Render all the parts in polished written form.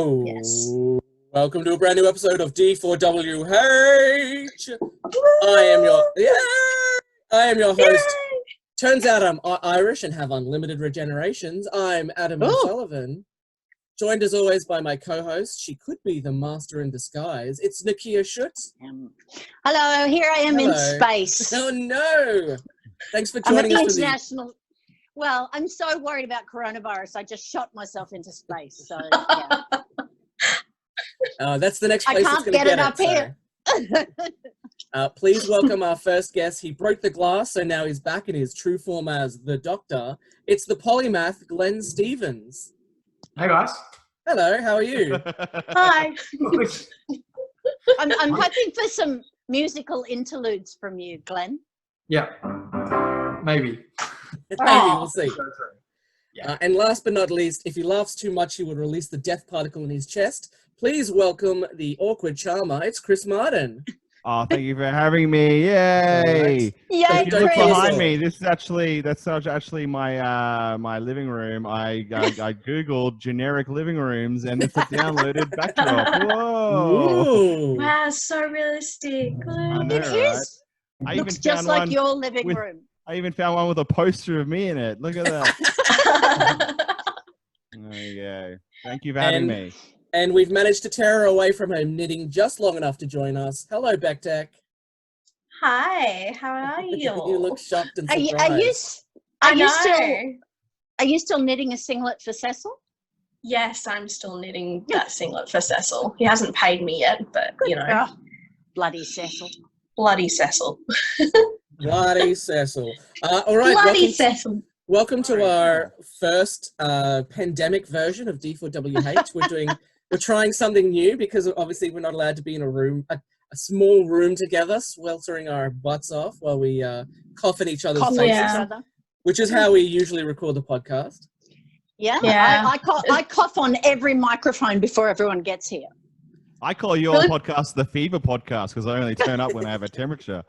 Oh, Yes. welcome to a brand new episode of D4WH. I am your host. Turns out I'm Irish and have unlimited regenerations. I'm Adam O'Sullivan, joined as always by my co-host. She could be the master in disguise. It's Nicchia Schutt. Hello, here I am in space. Oh no! Thanks for joining us. International. Well, I'm so worried about coronavirus. I just shot myself into space. So yeah. That's the next place it's going to get up here. Please welcome our first guest. He broke the glass, so now he's back in his true form as the Doctor. It's the polymath, Glenn Stevens. Hey guys. Hello, how are you? Hi. I'm hoping for some musical interludes from you, Glenn. Yeah, maybe. We'll see. Yeah. And last but not least, if he laughs too much, he will release the death particle in his chest. Please welcome the awkward charmer. It's Chris Martin. Oh, thank you for having me! Yay! Yay! If you look behind me, that's actually my my living room. I googled generic living rooms, and it's a downloaded backdrop. Whoa! Ooh. Wow, so realistic. I know, It is. right? Looks just like your living room. I even found one with a poster of me in it. Look at that. There you go. Thank you for having me. And we've managed to tear her away from her knitting just long enough to join us. Hello, BekTech. Hi, how are you? You look shocked and Are surprised. you still knitting a singlet for Cecil? Yes, I'm still knitting that singlet for Cecil. He hasn't paid me yet, but you know. Oh, bloody Cecil. Bloody Cecil. Bloody Cecil. All right. Bloody Cecil. Welcome to our first pandemic version of D4WH. We're trying something new because obviously we're not allowed to be in a room, a small room together, sweltering our butts off while we cough in each other's faces, which is how we usually record the podcast. Yeah. I cough on every microphone before everyone gets here. I call your podcast the fever podcast because I only turn up when I have a temperature.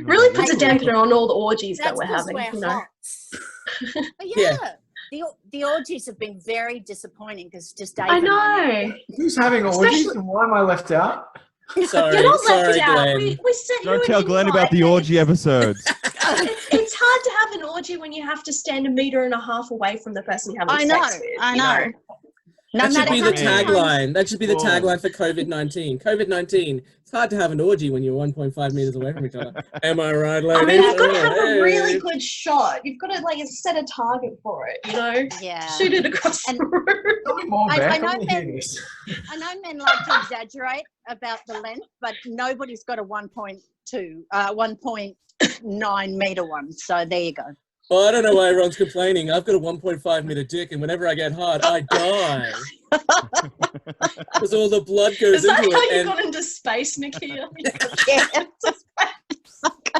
Really puts a dampener on all the orgies that we're having. Yeah. The orgies have been very disappointing because just Dave. I know. Who's having orgies and why am I left out? Sorry, You're not left out. Glenn. We sent Don't you tell an Glenn invite, about the orgy episodes. It's hard to have an orgy when you have to stand 1.5 meters away from the person you're having sex with. I know. That should be the tagline. That should be the tagline for COVID-19. COVID-19. It's hard to have an orgy when you're 1.5 meters away from each other. Am I right, ladies? I mean, you've got to have a really good shot. You've got to set a target for it. You know, shoot it across the room. I know men like to exaggerate about the length, but nobody's got a 1.9 meter one. So there you go. Well, I don't know why everyone's complaining. I've got a 1.5 meter dick, and whenever I get hard, I die. Because all the blood goes into it. Is that how you got into space, Nicchia? Yeah.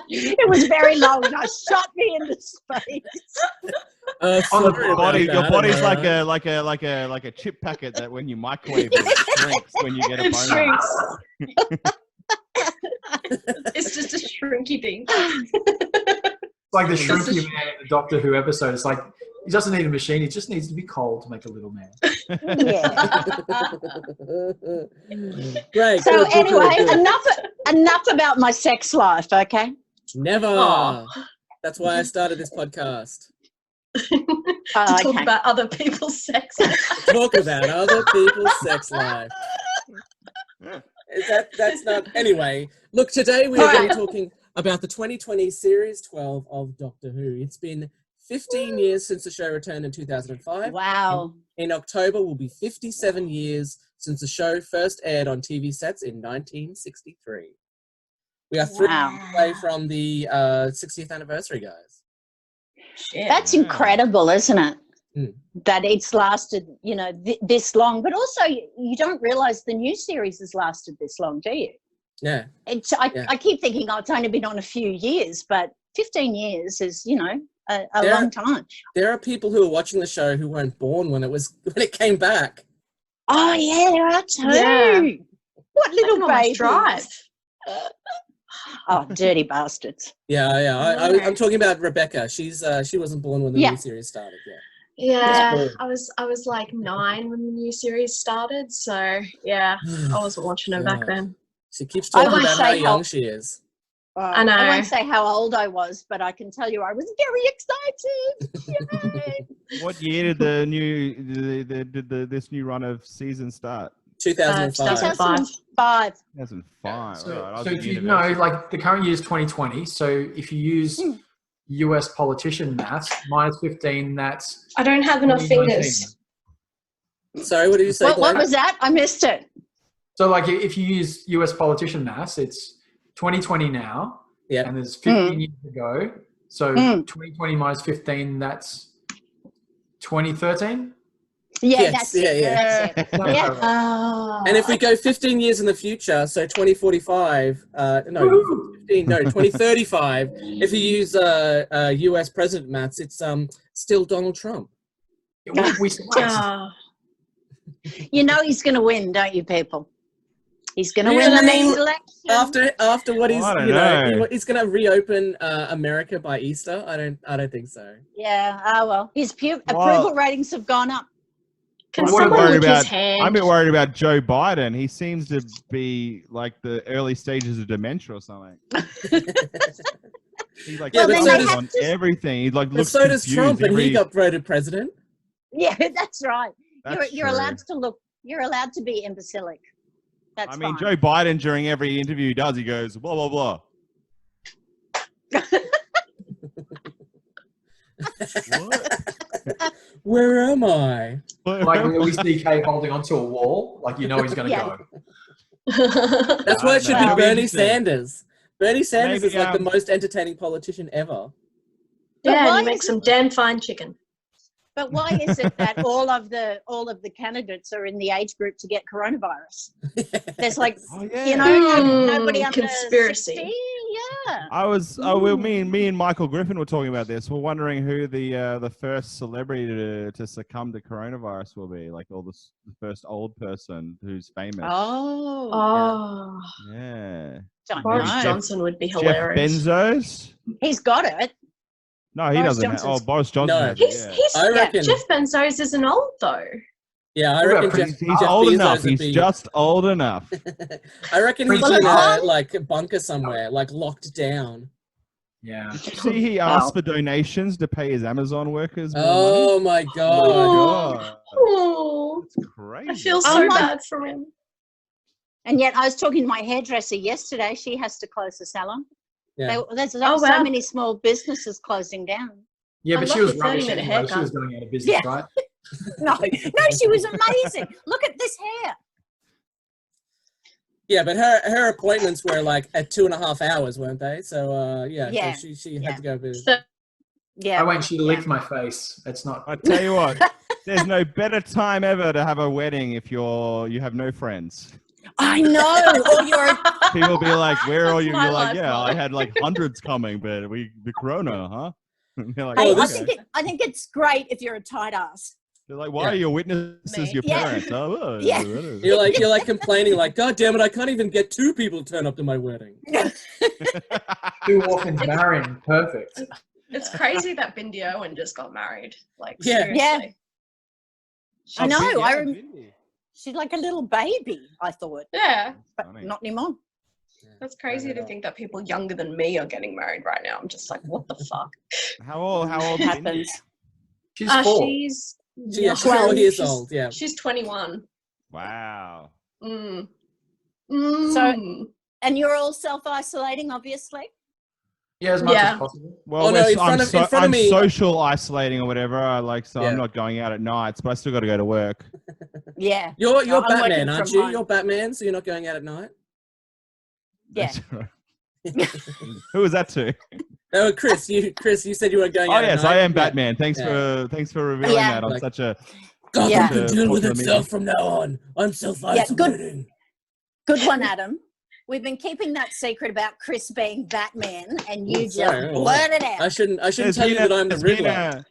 It was very low, and I shot me into space. Your body's like a chip packet that when you microwave it shrinks when you get a boner. It's just a shrinky thing. It's like the shrinky man in the Doctor Who episode. It's like he doesn't need a machine. He just needs to be cold to make a little man. Yeah. Great. So good, anyway, good. enough about my sex life, okay? Never. Oh. That's why I started this podcast. To talk about other people's sex life. Talk about other people's sex life. That's not... Anyway, look, today we are going to be talking about the 2020 Series 12 of Doctor Who. It's been 15 years since the show returned in 2005. Wow. In October will be 57 years since the show first aired on TV sets in 1963. We are 3 years away from the 60th anniversary, guys. Shit. That's incredible, isn't it? Mm. That it's lasted, this long. But also, you don't realise the new series has lasted this long, do you? Yeah. I keep thinking, it's only been on a few years, but 15 years is, a long time. There are people who are watching the show who weren't born when it came back. Oh, yeah, there are too. Yeah. What little babies. Drive. Oh, dirty bastards. Yeah. I'm talking about Rebecca. She wasn't born when the new series started. Yeah, I was like 9 when the new series started, so yeah, I wasn't watching her back then. She keeps talking won't about how say how- young she is. I know. I won't say how old I was, but I can tell you I was very excited. Yay! What year did the new this new run of seasons start? 2005. 2005. 2005. So, Right, I was so at if you university. know, like the current year is 2020. So if you use US politician maths, minus 15, that's I don't have enough 2019. fingers. Sorry, what did you say, What Glenn? was that? I missed it. So like if you use US politician maths, it's 2020 now, Yeah. and there's 15 years to go. So 2020 minus 15, that's 2013. Yeah, Yes, that's it. yeah. That's it. Yeah. And if we go 15 years in the future, so 2045, no, 2035, if you use US president maths, it's still Donald Trump. We You know he's going to win, don't you, people? He's going to Really? win the next election. After what Well, I he's, don't know. he's going to reopen America by Easter. I don't think so. Yeah. Oh well, his approval ratings have gone up. Can What someone about- lick his hand? I'm a bit worried about Joe Biden. He seems to be like the early stages of dementia or something. He's like Yeah, but so stumbling does- on everything. He like But looks so does confused Trump, and every- he got voted president. Yeah, that's right. That's You're true. allowed to look. You're allowed to be imbecilic. That's I mean, fine. Joe Biden during every interview he does, he goes blah blah blah. What? Where am I? like Louis C.K. holding onto a wall, like you know he's going to Yeah. go. That's why it should Well, be Bernie interesting. Sanders. Bernie Sanders Maybe, is like the most entertaining politician ever. Yeah, why and you make is some damn fine chicken. But why is it that all of the candidates are in the age group to get coronavirus? There's like, Oh, yeah. you know, nobody under Conspiracy. 60. Yeah. I was. Oh well, me and Michael Griffin were talking about this. We're wondering who the first celebrity to succumb to coronavirus will be. Like, the first old person who's famous. Oh. Oh, Yeah. Don't Boris know. Johnson would be Jeff hilarious. Bezos. He's got it. No, he Boris doesn't. Johnson's- Boris Johnson. No. has it, He's, yeah. he's, I reckon- Jeff Bezos isn't old though. Yeah, I What reckon about Jeff, Prince- He's Jeff old Bezos enough. would He's be- just old enough. I reckon he's Prince in William. like a bunker somewhere, like locked down. Yeah. See, he asked for donations to pay his Amazon workers more Oh my money. god! Oh. Oh, That's crazy. I feel Oh so my- bad for him. And yet I was talking to my hairdresser yesterday. She has to close the salon. Yeah. There's Oh, so wow. many small businesses closing down. Yeah, I but love she was your rubbish 30-minute anyway. She haircut. was going out of business, Yeah. right? No, she was amazing. Look at this hair. Yeah, but her appointments were like at 2.5 hours, weren't they? So Yeah. so she Yeah. had to go visit. So, Yeah. I went, she licked my face. It's not. I tell you what, there's no better time ever to have a wedding if you have no friends. I know. Or you're People be like, "Where are That's you?" my You're like, life, "Yeah, Mom." I had like hundreds coming, but the corona, huh?" And they're like, Oh, I, this- think it's great if you're a tight ass. They're like, "Why Yeah. are your witnesses Me. your Yeah. parents?" Oh, well, Yeah. You're like complaining, like, God damn it, I can't even get 2 people to turn up to my wedding. 2 orphans marrying. Perfect. it's crazy that Bindi Owen just got married. Like, Yeah. seriously. Yeah. I know. Yeah, I really. She's like a little baby, I thought, Yeah, but Funny. not anymore. that's crazy to think that people younger than me are getting married right now. I'm just like, what the fuck? How old? It is happens. She's 4. She's Yeah, she's 12 4 years She's- old, yeah. She's 21. Wow. Mm. So- And you're all self-isolating, obviously. Yeah, as much Yeah. as possible. Well, Oh, no, in front of I'm me- social isolating or whatever. So Yeah. I'm not going out at nights, but I still got to go to work. Yeah. You're I'm working Batman, aren't from you? home. You're Batman, so you're not going out at night? Yeah. That's right. Who was that to? Oh, Chris, you said you weren't going Oh out at yes, night. I am Yeah. Batman. Thanks Yeah. for revealing Yeah. that on Like- such a. Gotham Yeah. can deal with Popular itself media. from now on. I'm self-isolating. Good one, Adam. We've been keeping that secret about Chris being Batman, and you Oh, just sorry. blurted I out. shouldn't There's tell you been that I'm the Riddler.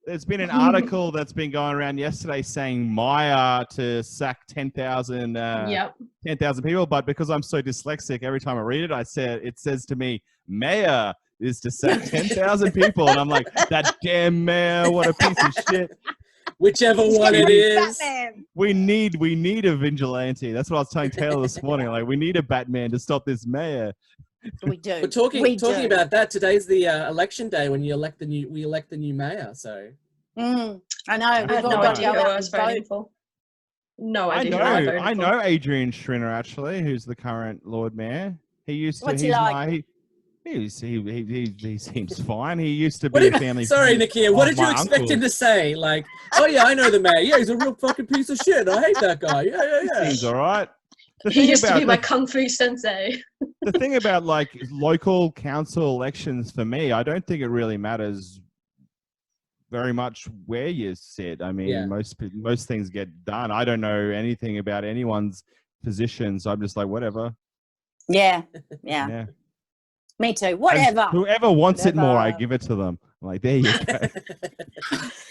There's been an article that's been going around yesterday saying Maya to sack 10,000 Yep. 10,000 people, but because I'm so dyslexic, every time I read it, it says to me, Mayor is to sack 10,000 people. And I'm like, that damn mayor, what a piece of shit. Whichever one it is. Batman. We need a vigilante. That's what I was telling Taylor this morning. Like, we need a Batman to stop this mayor. We do. But talking about that, today's the election day when we elect the new mayor. So I know. I We've had all no got to idea go who out I was and voting vote. for. No I idea know. who I voted I for. know Adrian Schrinner, actually, who's the current Lord Mayor. He used to. What's he he's like? he seems fine. He used to what be a did, family. sorry, friend Nicchia, what of did you my expect uncle. him to say? Like, oh yeah, I know the mayor. Yeah, he's a real fucking piece of shit. I hate that guy. Yeah. Seems all right. The He thing used to about be my kung fu sensei. the thing about like local council elections for me, I don't think it really matters very much where you sit. I mean, Yeah. most things get done. I don't know anything about anyone's position, so I'm just like, whatever. Yeah. Yeah. Me too. Whatever. Whoever wants it more, I Whatever. give it to them. I'm like, there you go.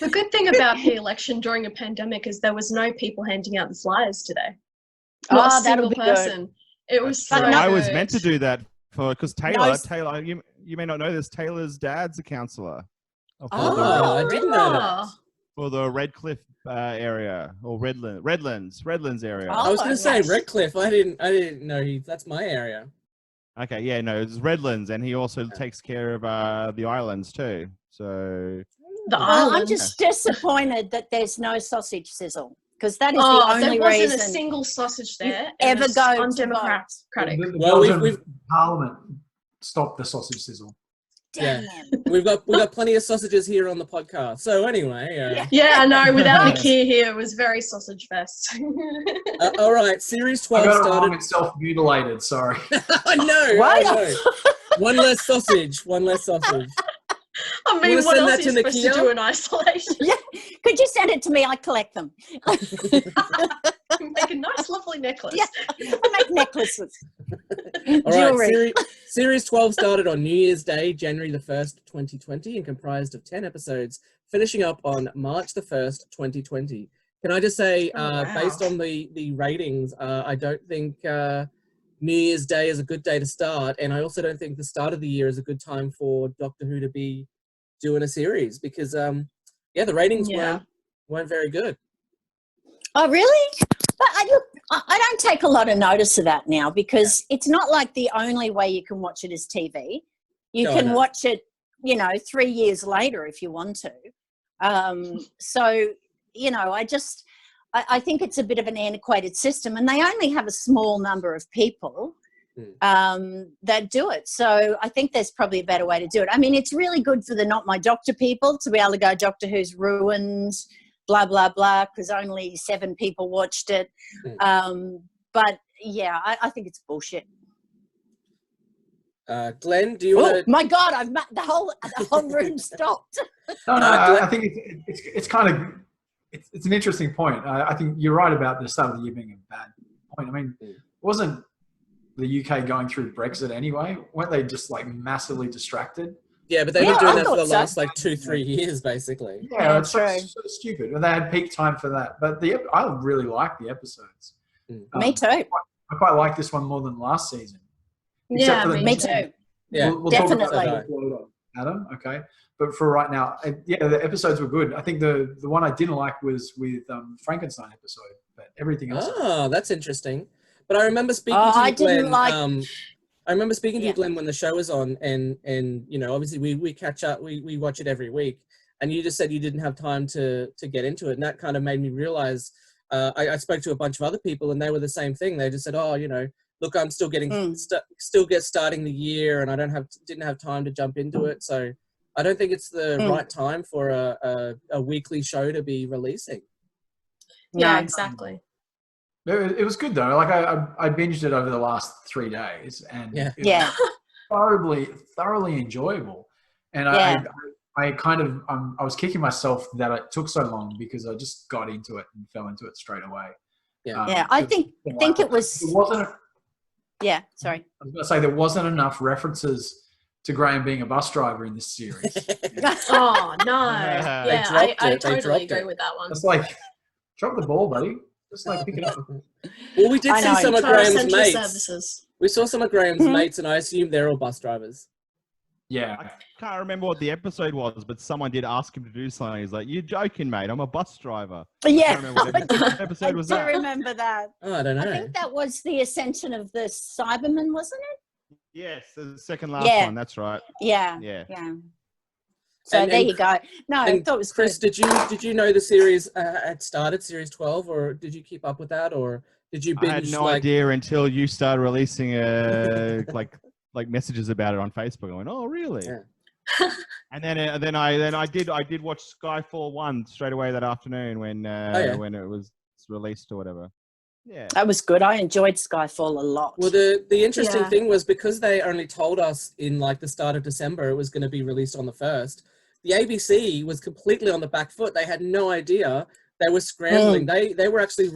The good thing about the election during a pandemic is there was no people handing out the flyers today. Not a that'll single be good. person. It was so But good. I was meant to do that because No, Taylor, you may not know this. Taylor's dad's a councillor for Oh, I the didn't know that. Oh. for the Redcliffe area or Redlands area. Oh, I was going to say yes. Redcliffe. I didn't know that's my area. Okay, yeah, no, it's Redlands, and he also takes care of the islands too. So The Well, island. I'm just disappointed that there's no sausage sizzle because that is Oh, the only there wasn't reason a single sausage there. ever It was go to undemocratic. The Well, Belgian Parliament stopped the sausage sizzle. Damn. We've got plenty of sausages here on the podcast. So anyway, Yeah, I know. Without Yeah. Nicchia here, it was very sausage fest. all right, series I 12 got it wrong. started. It's self-mutilated. Sorry. I know. Why I know. One less sausage. One less sausage. I mean, wanna what send else that are you to supposed to Nicchia? do in isolation? Yeah. Could you send it to me? I collect them. Make a nice, lovely necklace. Yeah. I make necklaces. All right, Jewelry. series 12 started on New Year's Day, January the 1st, 2020, and comprised of 10 episodes, finishing up on March the 1st, 2020. Can I just say, wow. based on the ratings, I don't think New Year's Day is a good day to start, and I also don't think the start of the year is a good time for Doctor Who to be doing a series because, the ratings weren't very good. Oh, really? But I don't take a lot of notice of that now because it's not like the only way you can watch it is TV. You No, I can know. watch it, 3 years later if you want to. So, I think it's a bit of an antiquated system and they only have a small number of people that do it. So I think there's probably a better way to do it. I mean, it's really good for the Not My Doctor people to be able to go, Doctor Who's ruined, blah, blah, blah, because only 7 people watched it. But yeah, I think it's bullshit. Glenn, do you want to... My God, the whole room stopped. No, Glenn- I think it's kind of it's an interesting point. I think you're right about the start of the year being a bad point. I mean, wasn't the UK going through Brexit anyway? Weren't they just like massively distracted? Yeah, but they've Yeah, been doing I that for the thought so. last like 2-3 years, basically. Yeah, it's true. so stupid. And they had peak time for that. But I really like the episodes. Me too. I quite like this one more than last season. Yeah, Me too. Yeah, We'll definitely. talk about that later, Adam. Okay, but for right now, the episodes were good. I think the one I didn't like was with Frankenstein episode, but everything else. Oh, that's interesting. But I remember speaking to I you, Glenn. didn't like- I remember speaking to Yeah. you, Glenn, when the show was on, and obviously we catch up, we watch it every week, and you just said you didn't have time to get into it, and that kind of made me realize. I spoke to a bunch of other people, and they were the same thing. They just said, "Oh, look, I'm still getting starting the year, and I didn't have time to jump into it, so I don't think it's the right time for a weekly show to be releasing." Yeah, No. exactly. It was good though. Like I binged it over the last 3 days, and it Yeah. was thoroughly enjoyable. And Yeah. I kind of I was kicking myself that it took so long because I just got into it and fell into it straight away. Yeah. Yeah, I think it was. It wasn't. Yeah, sorry. I was going to say there wasn't enough references to Graham being a bus driver in this series. Oh, no. They Yeah, dropped I it. They totally dropped agree it. with that one. It's like, drop the ball, buddy. Just like pick it up. Well, we did I see know. some of Total Graham's Central mates. Services. We saw some of Graham's mates, and I assume they're all bus drivers. Yeah. I can't remember what the episode was, but someone did ask him to do something. He's like, "You're joking, mate. I'm a bus driver." Yeah, I can't remember what episode I was do that. remember that. Oh, I don't know. I think that was the ascension of the Cybermen, wasn't it? Yes, the second last Yeah. one. That's right. Yeah. Yeah. Yeah. So And- there and- you go. No, I And thought it was Chris, good. did you know the series had started, series 12, or did you keep up with that, or did you binge? I had no idea until you started releasing like messages about it on Facebook. I went, "Oh, really?" Yeah. And then I did watch Skyfall 1 straight away that afternoon when when it was released or whatever. Yeah. That was good. I enjoyed Skyfall a lot. Well, the interesting Yeah. thing was because they only told us in like the start of December it was going to be released on the 1st. The ABC was completely on the back foot. They had no idea. They were scrambling. They were actually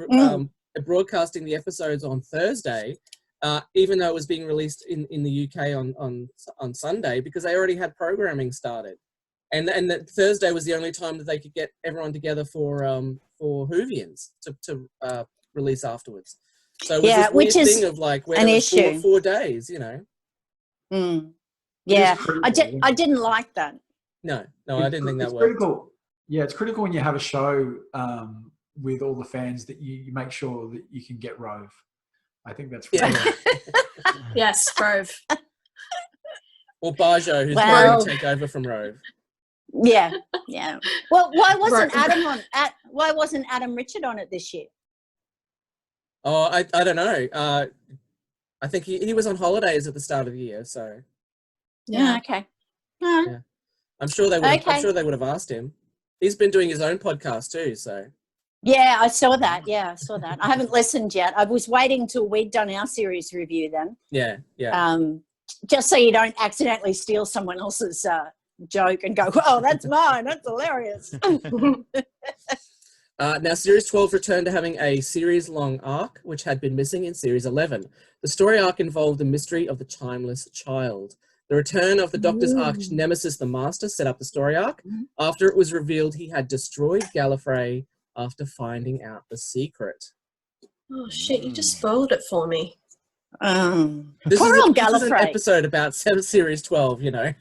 broadcasting the episodes on Thursday, even though it was being released in the UK on Sunday, because they already had programming started. And that Thursday was the only time that they could get everyone together for Whovians to release afterwards. So it was this which weird is thing of like where an there was issue. 4 days, you know. Yeah, critical. I didn't like that. No, I didn't think that It's worked. critical. Yeah, it's critical when you have a show with all the fans that you make sure that you can get Rove. I think that's really Yes, Rove. Or Bajo, who's Well- going to take over from Rove. Yeah, yeah. Well, why wasn't Right. Why wasn't Adam Richard on it this year? Oh, I don't know. I think he was on holidays at the start of the year, so Yeah. Okay. All right. Yeah. I'm sure they would. I'm Okay. sure they would have asked him. He's been doing his own podcast too, so Yeah, I saw that. Yeah, I saw that. I haven't listened yet. I was waiting till we'd done our series review then. yeah. Just so you don't accidentally steal someone else's joke and go, "Oh, that's mine. That's hilarious." Now, Series 12 returned to having a series-long arc, which had been missing in Series 11. The story arc involved the mystery of the timeless child. The return of the Doctor's arch nemesis, the Master, set up the story arc. After it was revealed he had destroyed Gallifrey after finding out the secret. Oh shit! You just spoiled it for me. This Poor is old this is an Gallifrey. episode about Series 12, you know.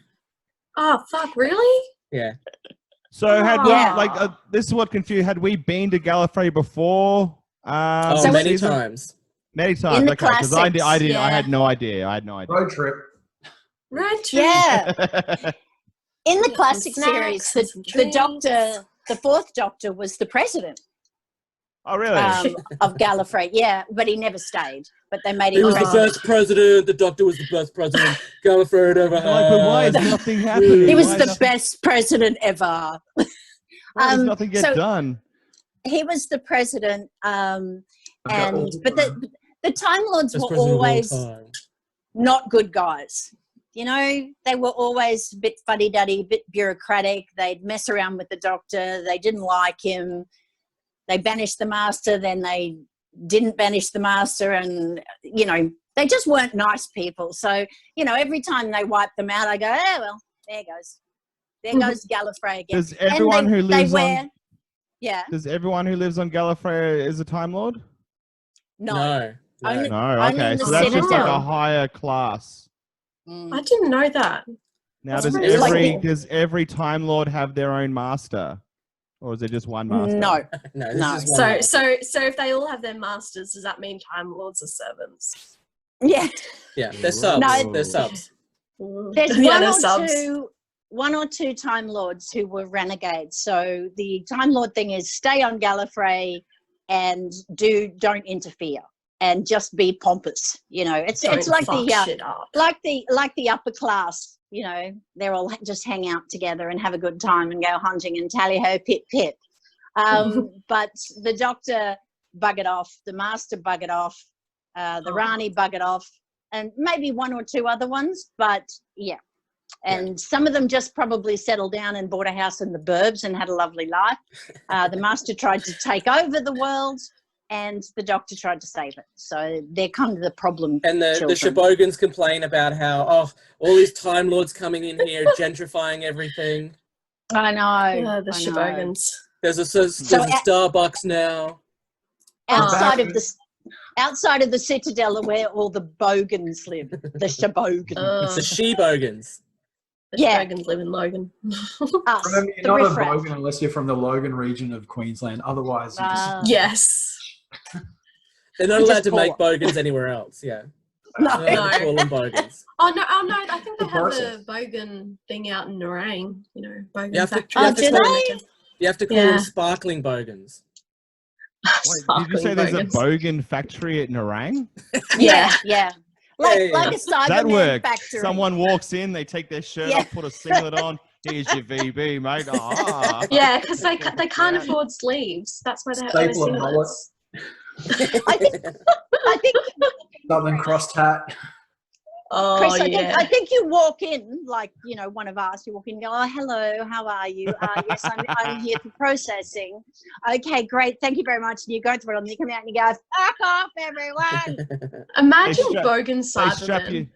Oh fuck! Really? Yeah. So had Yeah. this is what confused. Had we been to Gallifrey before? Oh, So many season? times. Many times. In the Okay, because I classics, didn't. I yeah. had no idea. I had no idea. road trip. Road trip. Yeah. In the Get classic some series, snacks and some the Doctor, the fourth Doctor, was the president Oh really? of Gallifrey. Yeah, but he never stayed. But they made He him was the president. best president. The Doctor was the best president Gallifrey had ever Like, but why is had. nothing happening? He was Why the does- best president ever. Why does nothing get so- done? He was the president, Okay. but the Time Lords Best were president of all always time. not good guys. You know, they were always a bit fuddy-duddy, a bit bureaucratic. They'd mess around with the Doctor. They didn't like him. They banished the Master, then they didn't banish the Master, and, you know, they just weren't nice people. So, you know, every time they wiped them out, I go, oh, well, there goes. There goes Gallifrey again. Does everyone And who lives on yeah, Does everyone who lives on Gallifrey is a Time Lord? No. Only- No. Only Okay, in the so that's just like a Citadel. higher class. I didn't know that. Now, That's does really cool. every Time Lord have their own master, or is it just one master? No. No, this No. is one. So if they all have their masters, does that mean Time Lords are servants? Yeah. Yeah, they're subs. No. They're subs. There's Yeah, one they're or subs. one or two Time Lords who were renegades. So the Time Lord thing is stay on Gallifrey and don't interfere and just be pompous. You know, it's Don't like fuck the shit up. like the upper class. You know, they're all just hang out together and have a good time and go hunting and tally ho pip pip. But the Doctor buggered off, the Master buggered off, the Rani buggered off, and maybe one or two other ones. But yeah. And some of them just probably settled down and bought a house in the burbs and had a lovely life. The Master tried to take over the world and the Doctor tried to save it. So they're kind of the problem And the children. Shibogans complain about how, all these Time Lords coming in here, gentrifying everything. I know. Yeah, the I know. Shibogans. There's a Starbucks now. Outside of the Citadel are where all the Bogans live. The Shibogans. It's the Shebogans. Yeah. Bogans live in Logan. Us, Remember, the you're not a riffraff. Bogan unless you're from the Logan region of Queensland. Otherwise, you just... Yes. They're not We're allowed just to make poor. bogans anywhere else. Yeah. No. They're allowed to call them bogans. Oh no! I think they The have process. a bogan thing out in Nerang. You know, bogan You have to- factory. you Oh, have to do call they? You have to call Yeah. them sparkling bogans. Wait, did you say there's a Sparkling bogan factory at Nerang? Yeah, yeah. Like, Yeah, like yeah. a Cyberman That worked. factory. Someone walks in, they take their shirt Yeah. off, put a singlet on. Here's your VB, mate. Ah. Yeah, because they can't afford sleeves. That's why they have no Staple and mullet. singlets. I think Southern crossed hat. Oh Chris, yeah. I think you walk in, like, you know, one of us, you walk in and go, oh, hello, how are you? Yes, I'm here for processing. Okay, great, thank you very much. And you go through it and you come out and you go, fuck off, everyone. Imagine They strap- bogan They strap you.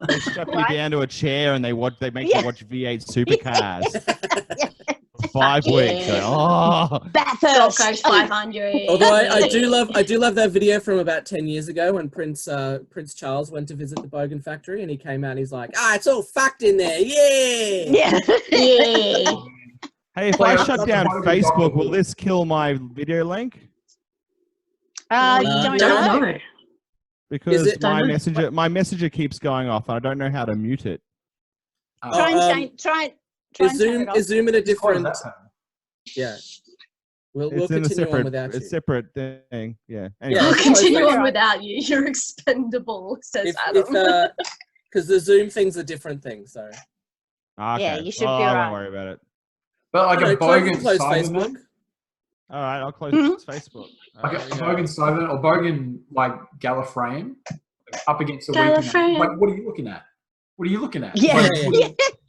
Cybermen. They strap you Right. down to a chair and they make Yeah. you watch V8 supercars for 5 weeks. Yeah. Oh, Gold Bathurst. Coast 500. Although I do love that video from about 10 years ago when Prince Charles went to visit the bogan factory and he came out and he's like, it's all fucked in there, yeah. Yeah. Yeah. hey, if Well, I shut that's down a bogan Facebook, document. will this kill my video link? Don't Don't know. know. Because it- my messenger keeps going off and I don't know how to mute it. Try and try and Is turn it off. Zoom in a What is different? that term? Yeah. We'll It's in a continue on without you. separate thing. Yeah. Yeah, Anyway. We'll it's continue like- on without you. You're expendable, says If Adam. because the Zoom thing's a different thing, so. Okay. Yeah, you should be I right. won't worry about it. But like a bogan close Cyberman, Facebook. All right, I'll close Mhm. Facebook. like a There you go. bogan Cyberman or bogan like Gallifreyan, up against a Gallifreyan. weeping. Like, what are you looking at? What are you looking at? Yeah.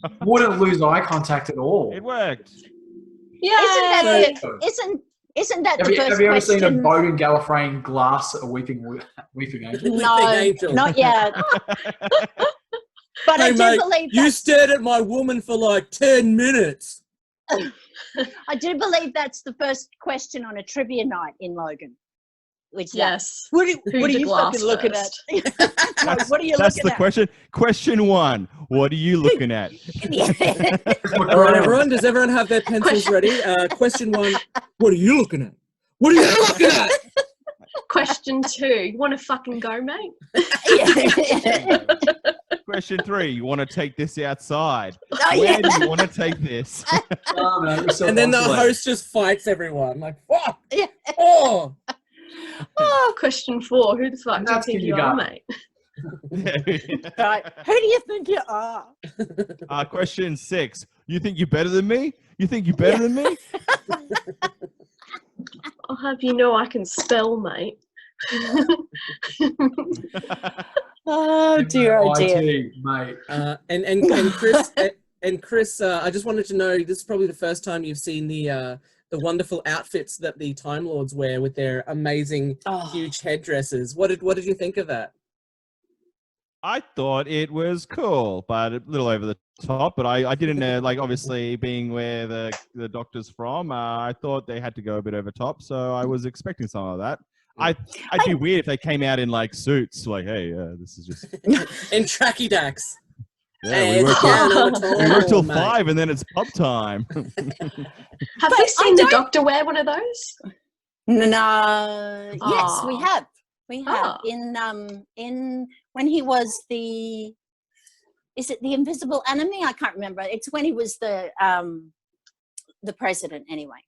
Like, wouldn't lose eye contact at all. It worked. Yeah. Isn't that Have the you, first have you ever seen a question? bogan Gallifreyan glass a weeping angel? No, Angel. not yet. But I Hey, do mate, believe you that's, stared at my woman for like 10 minutes. I do believe that's the first question on a trivia night in Logan. Which Yes. what are Who'd you you glass fucking looking at? first? What are you That's looking the question. Question 1. What are you looking at? at? All right, everyone. Does everyone have their pencils ready? Question 1. What are you looking at? What are you looking at? Question 2. You want to fucking go, mate? Question 3. You want to take this outside? Oh, Where yeah. do you want to take this? Oh, no, you're so And then the isolated. host just fights everyone. Like, fuck. Yeah. Oh. Oh, question 4. Who the fuck do you That's think you are, mate? Right. Who do you think you are? Question 6. You think you're better than me? You think you're better than me? I'll have you know I can spell, mate. Oh dear, oh dear. IT, mate. And Chris, Chris, I just wanted to know, this is probably the first time you've seen the wonderful outfits that the Time Lords wear with their amazing Oh. huge headdresses. What did you think of that? I thought it was cool, but a little over the top. But I didn't like, obviously being where the Doctor's from. I thought they had to go a bit over top, so I was expecting some of that. I'd be weird if they came out in like suits, like, hey, this is just In tracky dacks. yeah, we work till 5, and then it's pub time. Have But you seen I the Doctor wear one of those? No. Yes, we Aw. have. We have Oh. in when he was the. Is it the Invisible Enemy? I can't remember. It's when he was the president, anyway.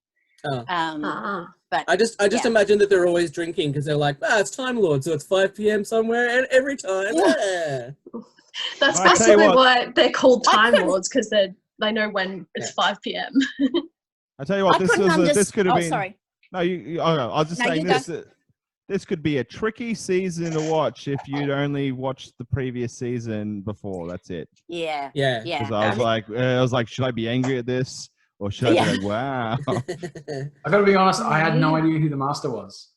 Oh. But I just yeah. imagine that they're always drinking because they're like, it's Time Lord, so it's 5 p.m. somewhere and every time. Yeah. That's I tell you basically what. why they're called I Time couldn't- Lords, because they know when it's 5 p.m. I tell you what, I couldn't this could have been. sorry. No, I was just No, saying you this. This could be a tricky season to watch if you'd only watched the previous season before. That's it. Yeah. Yeah. Yeah. Because I was like, should I be angry at this, or should I Yeah. be like, wow? I got to be honest, I had no idea who the Master was.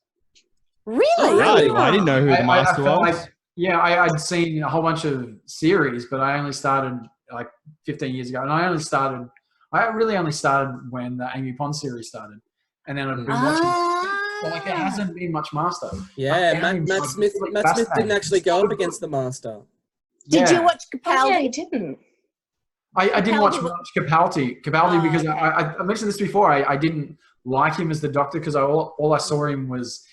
Really? Really? I didn't know who the I Master felt was. like, I'd seen a whole bunch of series, but I only started like 15 years ago. And I really only started when the Amy Pond series started. And then I've been watching. So, like, there hasn't been much Master. Yeah, Like, Matt Smith didn't actually go up against the Master. Did Yeah. you watch Oh, yeah, Capaldi? you didn't. I didn't watch Capaldi much Capaldi because okay. I mentioned this before. I didn't like him as the Doctor because all I saw him was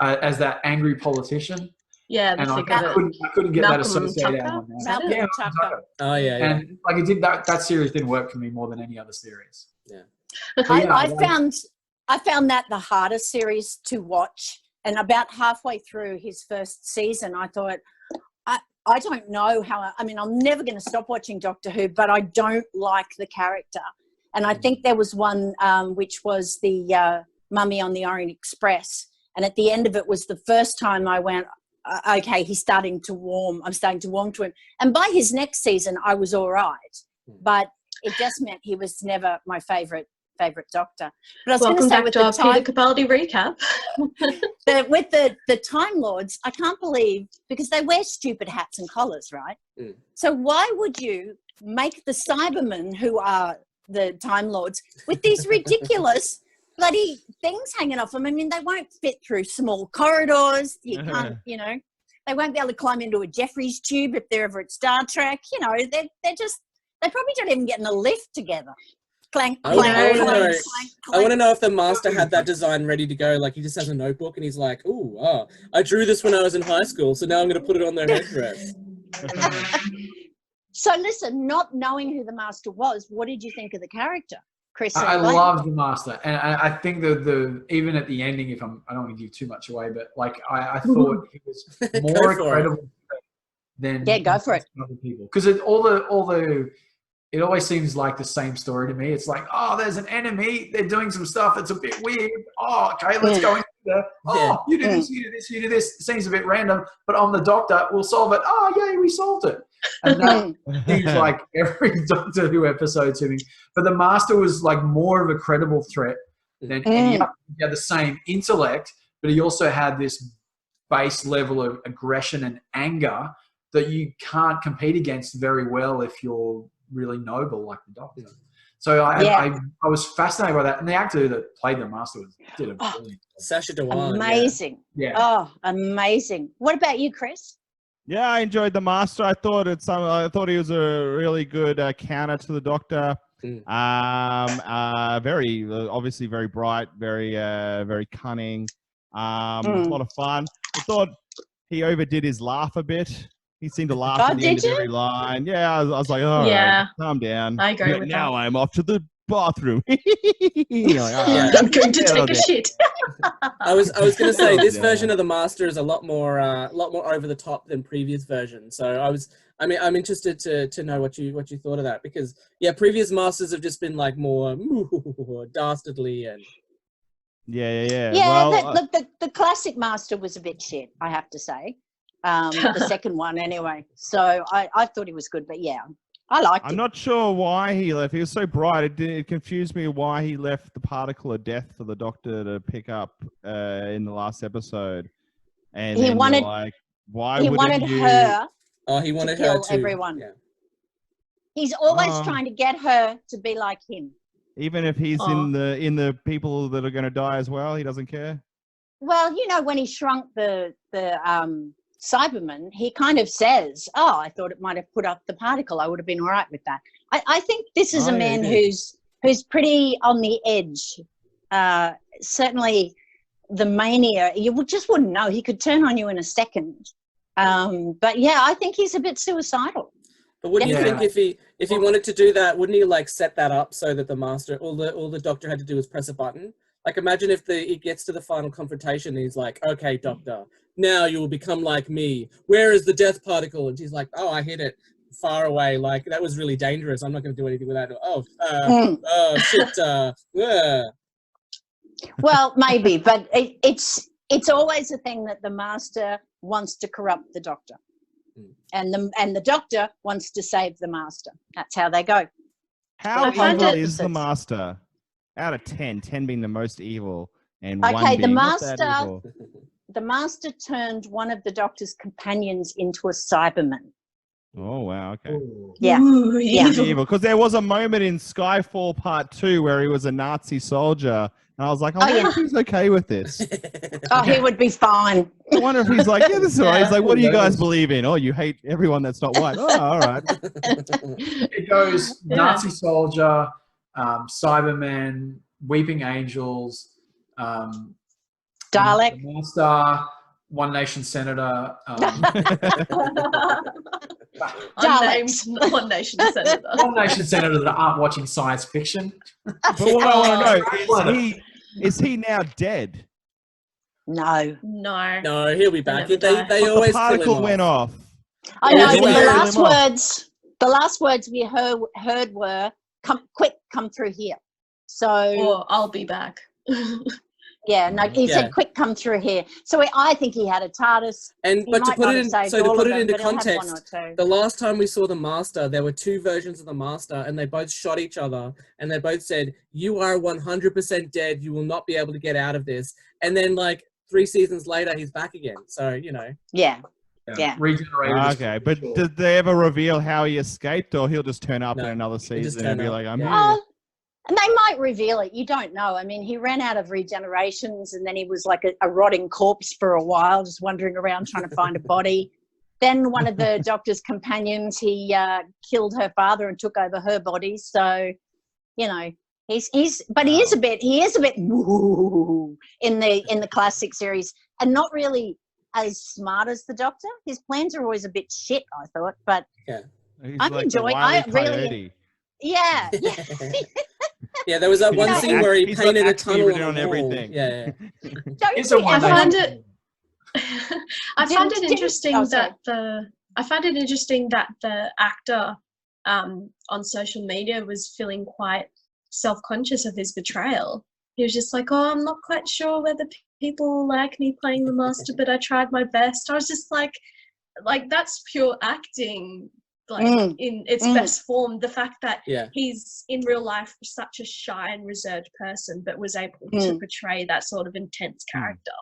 as that angry politician. Yeah, the And thick I of it. couldn't get that Malcolm associated Tucker? on there. Is that it? Yeah, Malcolm Malcolm Tucker. Oh yeah, yeah. And like it did that series didn't work for me more than any other series. Yeah. So, yeah, I found that the hardest series to watch, and about halfway through his first season, I thought, I don't know how. I mean, I'm never going to stop watching Doctor Who, but I don't like the character. And I think there was one which was the Mummy on the Orient Express, and at the end of it was the first time I went, okay, he's starting to warm. I'm starting to warm to him. And by his next season, I was all right, but it just meant he was never my favourite Doctor. But I was Welcome back with to our Peter Capaldi recap. with the Time Lords, I can't believe, because they wear stupid hats and collars, right? Mm. So why would you make the Cybermen, who are the Time Lords, with these ridiculous bloody things hanging off them? I mean, they won't fit through small corridors. You can't, they won't be able to climb into a Jeffries tube if they're ever at Star Trek. They probably don't even get in a lift together. Clank, I clank, want clank, to clank. know if the master had that design ready to go. Like he just has a notebook and he's like, "Ooh, I drew this when I was in high school, so now I'm going to put it on their headdress." So listen, not knowing who the master was, what did you think of the character, Chris? I love the master, and I think the even at the ending, I don't want to give too much away, but like I thought he was more incredible than go for it. Other people, because it always seems like the same story to me. It's like, oh, there's an enemy. They're doing some stuff. It's a bit weird. Oh, okay, let's go in there. Oh, you do this, you do this, you do this. It seems a bit random, but I'm the Doctor. We'll solve it. Oh, yay, we solved it. And that seems like every Doctor Who episode to me. But the Master was like more of a credible threat than any other. He had the same intellect, but he also had this base level of aggression and anger that you can't compete against very well if you're really noble like the Doctor. So I was fascinated by that, and the actor that played the Master did a brilliant job. Sacha Dhawan. Amazing. Yeah. Oh, amazing. What about you, Chris? Yeah, I enjoyed the Master. I thought he was a really good counter to the Doctor. Very obviously very bright, very cunning. A lot of fun. I thought he overdid his laugh a bit. He seemed to laugh at the end of every line. Yeah, I was like, all right, calm down. I agree with now that. I'm off to the bathroom. I'm going to take a shit. I was going to say this version of the Master is a lot more over the top than previous versions. So I'm interested to know what you thought of that, because previous Masters have just been like more dastardly and Yeah, well, the classic Master was a bit shit, I have to say. The second one anyway. So I thought he was good, but I liked him. I'm not sure why he left. He was so bright. It confused me why he left the particle of death for the Doctor to pick up in the last episode. And he wanted her. Oh, he wanted to kill her to everyone. Yeah. He's always trying to get her to be like him. Even if he's in the people that are going to die as well, he doesn't care. Well, when he shrunk the Cyberman, he kind of says, I thought it might have put up the particle. I would have been all right with that. I think this is a man who's pretty on the edge. Certainly the mania, you just wouldn't know. He could turn on you in a second. But I think he's a bit suicidal. But wouldn't you think if he wanted to do that, wouldn't he like set that up so that the Master, all the Doctor had to do was press a button? Like imagine if it gets to the final confrontation and he's like, okay, Doctor, now you will become like me. Where is the death particle? And she's like, I hit it far away. Like that was really dangerous. I'm not going to do anything with that. Shit. Well, maybe, but it's always a thing that the Master wants to corrupt the Doctor. And the Doctor wants to save the Master. That's how they go. How evil is the Master? Out of 10 being the most evil, and 1 being not that evil. The Master turned one of the Doctor's companions into a Cyberman. Oh, wow. Okay. Ooh. Yeah. Ooh, Yeah. evil. Because there was a moment in Skyfall Part 2 where he was a Nazi soldier. And I was like, I wonder yeah. if he's okay with this. Oh, he would be fine. I wonder if he's like, yeah, this is all right. He's like, what do you guys Who knows? believe in? Oh, you hate everyone that's not white. Oh, all right. It goes Yeah. Nazi soldier, Cybermen, Weeping Angels, Dalek. Master, One Nation Senator. Unnamed One Nation Senator. One Nation Senator that aren't watching science fiction. But what I want to know is he now dead? No. No. No, he'll be back. never die. They But the always kill him particle went off. I Yeah, know, they but were- the last words we heard were, come through here. So, Or I'll be back. yeah, no, he Yeah. said, quick, come through here. So I think he had a TARDIS. And He but to might put not it have in, saved so to all put of it them, into but he'll have one context, or two. the last time we saw the Master, there were two versions of the Master, and they both shot each other, and they both said, "You are 100% dead. You will not be able to get out of this." And then, like 3 seasons later, he's back again. So Yeah. Yeah. Regenerated. Okay, but did they ever reveal how he escaped, or he'll just turn up No, in another just season and turn be up, like, I'm yeah. here? Oh, and they might reveal it. You don't know. I mean, he ran out of regenerations, and then he was like a rotting corpse for a while, just wandering around trying to find a body. Then one of the Doctor's companions, he killed her father and took over her body. So, but he is a bit woo in the classic series, and not really as smart as the Doctor. His plans are always a bit shit, I thought, but He's I'm like the enjoying- Wile E. I really- Coyote. yeah. yeah, there was that one No, scene where he he's got painted a Acme tunnel written on on the wall. everything. Yeah. Don't It's you a one ever- found nation. it- I find it interesting oh, sorry. that the actor on social media was feeling quite self-conscious of his betrayal. He was just like, "Oh, I'm not quite sure whether people like me playing the Master, but I tried my best." I was just like that's pure acting, in its best form. The fact that he's in real life such a shy and reserved person, but was able to portray that sort of intense character.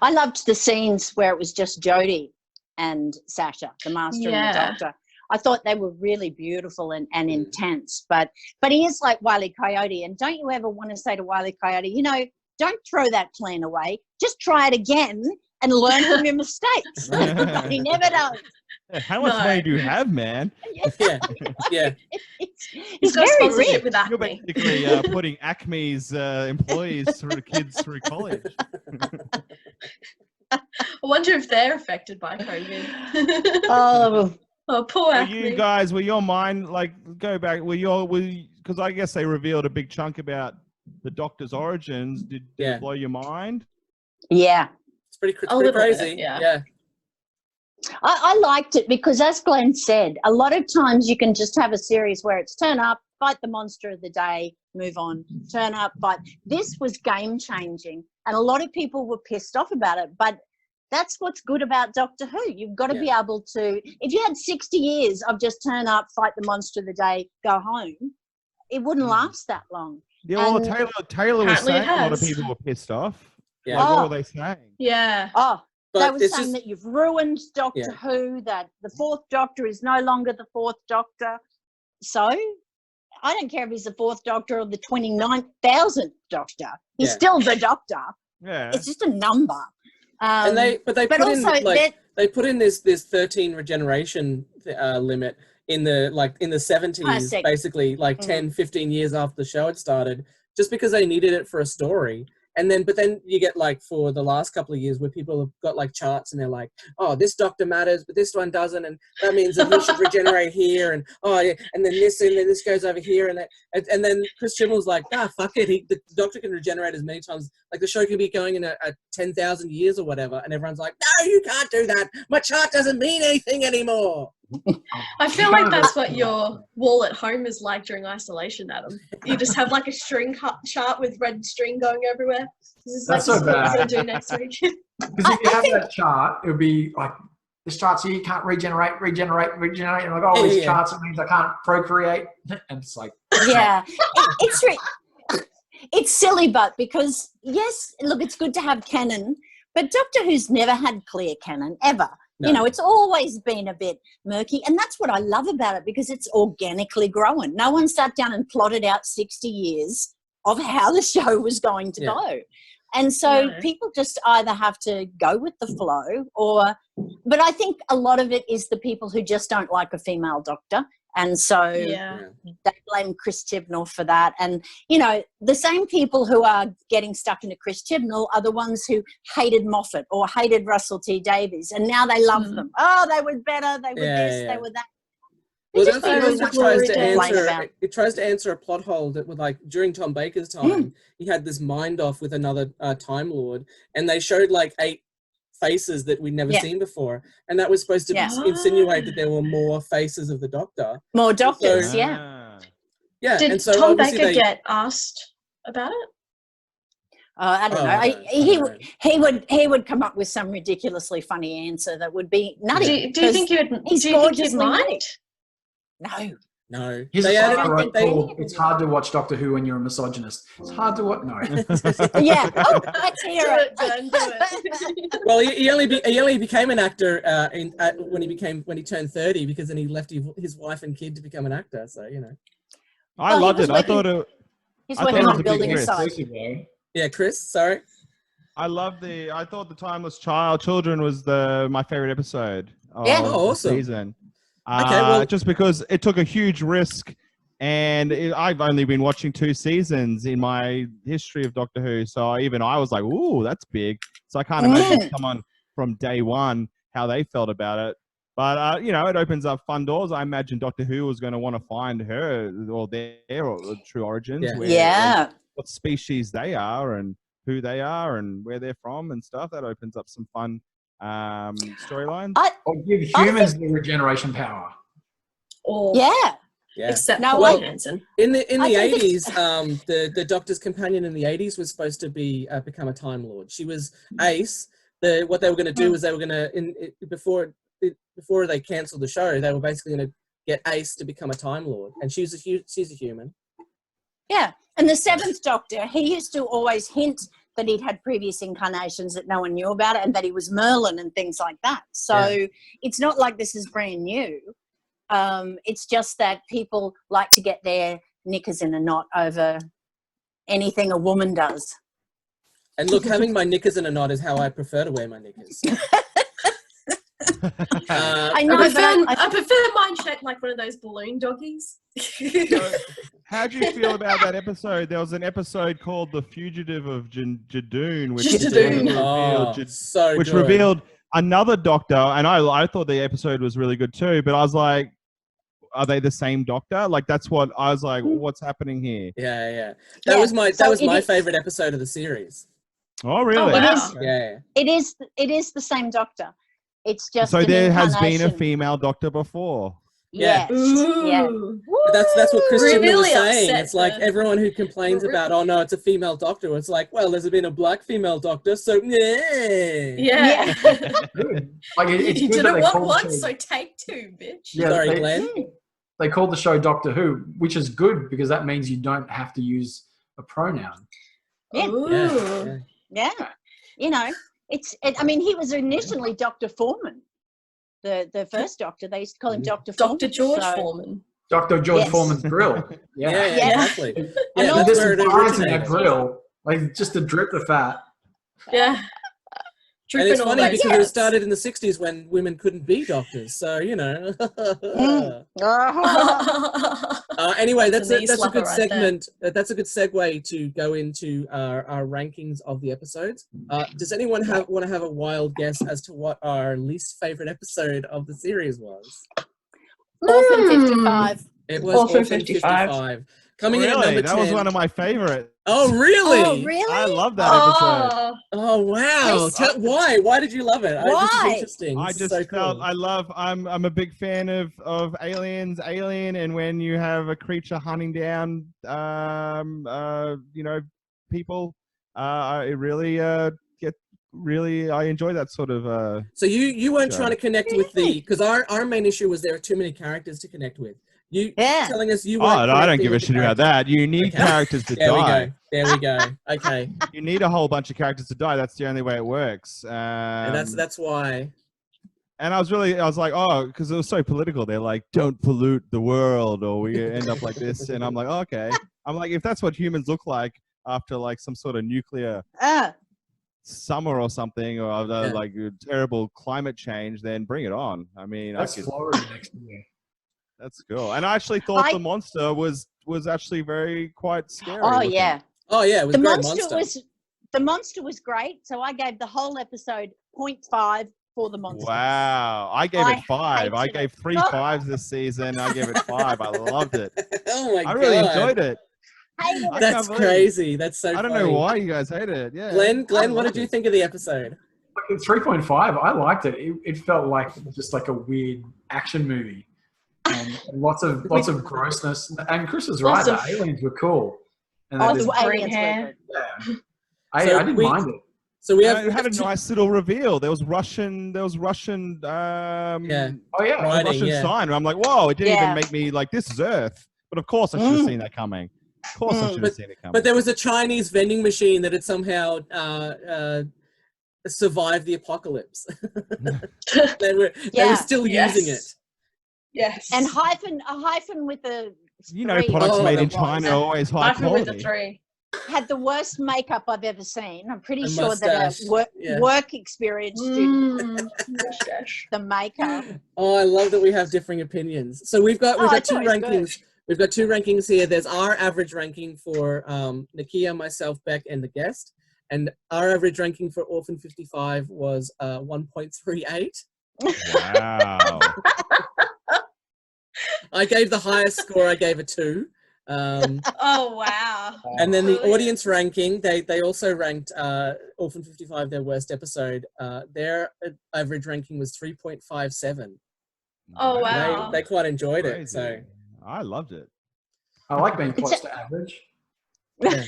I loved the scenes where it was just Jodie and Sasha, the Master and the Doctor. I thought they were really beautiful and intense. But he is like Wile E. Coyote. And don't you ever want to say to Wile E. Coyote, don't throw that plan away. Just try it again and learn from your mistakes. But he never does. How much money do you have, man? Yeah. He's got very sponsorship rich. with You're Acme. basically putting Acme's employees through kids through college. I wonder if they're affected by COVID. Oh, poor So Acme. you guys, were your mind go back? Because I guess they revealed a big chunk about the Doctor's origins. Did it blow your mind? yeah. It's pretty little crazy. bit, yeah. I liked it because, as Glenn said, a lot of times you can just have a series where it's turn up, fight the monster of the day, move on, turn up, fight. This was game changing, and a lot of people were pissed off about it. But that's what's good about Doctor Who. You've got to be able to. If you had 60 years of just turn up, fight the monster of the day, go home, it wouldn't last that long. Yeah, well, Taylor was Apparently it saying a lot of has. people were pissed off. Yeah. Like, what were they saying? Yeah. Oh. They But were it's saying just that you've ruined Doctor Who, that the fourth Doctor is no longer the fourth Doctor. So, I don't care if he's the fourth Doctor or the 29,000th Doctor. He's still the Doctor. Yeah. It's just a number. and they put also in they put in this 13 regeneration limit in the 70s, basically 10, 15 years after the show had started, just because they needed it for a story. But then you get for the last couple of years where people have got charts and they're like, oh, this Doctor matters, but this one doesn't, and that means that he should regenerate here, and and then this goes over here, and then Chris Chibnall's like, fuck it, the Doctor can regenerate as many times, the show could be going in a 10,000 years or whatever, and everyone's like, no, you can't do that, my chart doesn't mean anything anymore. I feel like that's what your wall at home is like during isolation, Adam. You just have a string chart with red string going everywhere. This is That's this so is what bad. we're going to do next week. Because if you have that chart, it would be this chart's here, you can't regenerate. And these charts, it means I can't procreate. And it's it's silly, but because, yes, look, it's good to have canon, but Doctor Who's never had clear canon, ever. You know, it's always been a bit murky. And that's what I love about it, because it's organically growing. No one sat down and plotted out 60 years of how the show was going to go. And so people just either have to go with the flow but I think a lot of it is the people who just don't like a female doctor. And so they blame Chris Chibnall for that. And, you know, the same people who are getting stuck into Chris Chibnall are the ones who hated Moffat or hated Russell T Davies. And now they love them. Oh, they were better. They were this, they were that. Well, that's what it tries to answer a plot hole that was like during Tom Baker's time, he had this mind off with another Time Lord, and they showed like 8 faces that we'd never seen before, and that was supposed to insinuate that there were more faces of the Doctor. More doctors, Did and so Tom Baker get asked about it? I don't know. He would come up with some ridiculously funny answer that would be nutty. Do you think you'd mind? No. It's hard to watch Doctor Who when you're a misogynist. It's hard to watch. No. Let's hear it. Do it. Well, he only became an actor when he turned 30, because then he left his wife and kid to become an actor. So you know. I loved it. I thought he's working on building a site. Yeah, Chris. Sorry. I thought The Timeless Children was my favorite episode. Awesome. Season. Just because it took a huge risk, and I've only been watching 2 seasons in my history of Doctor Who, so I was like, "Ooh, that's big." So I can't imagine someone from day one how they felt about it. But you know, it opens up fun doors. I imagine Doctor Who was going to want to find her or their true origins, what species they are, and who they are, and where they're from, and stuff. That opens up some fun storylines. Or give humans the regeneration power. Except no, Paul Hansen. In the 80s, the Doctor's companion in the 80s was supposed to be become a Time Lord. She was Ace. What they were going to do was they were going to before they cancelled the show, they were basically going to get Ace to become a Time Lord, and she's a human. Yeah, and the 7th Doctor, he used to always hint that he'd had previous incarnations that no one knew about it, and that he was Merlin and things like that. So it's not like this is brand new. It's just that people like to get their knickers in a knot over anything a woman does. And look, having my knickers in a knot is how I prefer to wear my knickers. I know, I prefer mine shaped like one of those balloon doggies. So, how do you feel about that episode? There was an episode called "The Fugitive of Jadoon," which revealed another Doctor, and I thought the episode was really good too. But I was like, are they the same Doctor? Like, that's what I was like. What's happening here? Yeah. That was my favorite episode of the series. Oh, really? Oh, wow. It is the same Doctor. It's just so there has been a female Doctor before. Yes. Yeah. But that's what Chris Chibnall was saying. It's like everyone who complains about, oh no, it's a female Doctor. It's like, well, there's been a black female Doctor, so yeah. Like it's you good didn't that want one, so take 2, bitch. Yeah, sorry, Glenn. They called the show Doctor Who, which is good because that means you don't have to use a pronoun. Yeah. You know, I mean, he was initially Dr. Foreman. The first Doctor, they used to call him Dr. Foreman. Dr. George Foreman. Dr. George Foreman's grill. Yeah, exactly. And there's some fires in that grill, like just to drip the fat. Yeah. And it's funny because it started in the 60s when women couldn't be doctors. So, you know. Anyway, that's a good segment. That's a good segue to go into our rankings of the episodes. Does anyone want to have a wild guess as to what our least favorite episode of the series was? Orphan 55. It was Orphan 55. Coming in at number 10. That was one of my favorites. Oh, really? Oh, really? I love that episode. Oh, wow. Why? Why did you love it? Why? This is interesting. I just felt, I'm a big fan of Aliens, Alien, and when you have a creature hunting down, people, I really I enjoy that sort of. So you weren't trying to connect with because our main issue was there are too many characters to connect with. You telling us you weren't. Oh, no, I don't give a shit about that. You need characters to die. There we go. Okay. You need a whole bunch of characters to die. That's the only way it works. And that's why. And I was like, oh, because it was so political. They're like, don't pollute the world or we end up like this. And I'm like, oh, okay. I'm like, if that's what humans look like after like some sort of nuclear summer or something, or like terrible climate change, then bring it on. I mean, That's Florida next year. That's cool. And I actually thought the monster was actually quite scary. Oh, looking. yeah. Oh, yeah, it was The a great monster monster. the monster was great. So I gave the whole episode 0.5 for the monster. Wow. I gave it 5. I hated gave it. 3 5s this season. I gave it 5. I loved it. Oh my I god. really enjoyed it. Hated it. That's crazy. That's so I don't funny. know why you guys hate it. Yeah. Glenn, I what loved did you it. think of the episode? Like 3.5. I liked it. It felt like just like a weird action movie, and lots of grossness. And Chris is right. The aliens were cool. And then The there's- green aliens hair. were good. yeah. So I didn't mind it. So we And have, it had a nice little reveal. There was Russian yeah. Oh yeah. Right. Russian yeah. sign. And I'm like, whoa, it didn't Yeah. even make me like, this is Earth. But of course I should have seen that coming. Of course I should have seen it coming. But there was a Chinese vending machine that had somehow survived the apocalypse. they were still using it. Yes. And a hyphen with a you know, 3. products Oh, made in it was. China are always high Hyphen with quality. the 3. had the worst makeup I've ever seen. I'm pretty A sure that mustache. a work experience student Mustache. the makeup. Oh, I love that we have differing opinions. So we've got I two thought it was good. rankings. We've got 2 rankings here. There's our average ranking for Nicchia, myself, Beck, and the guest. And our average ranking for Orphan 55 was 1.38. Wow. I gave the highest score. I gave a 2. Oh, wow. And then the Brilliant. audience ranking, they also ranked Orphan 55 their worst episode. Their average ranking was 3.57. Oh, wow. They quite enjoyed it. Crazy. So I loved it. I like being close to average. yeah.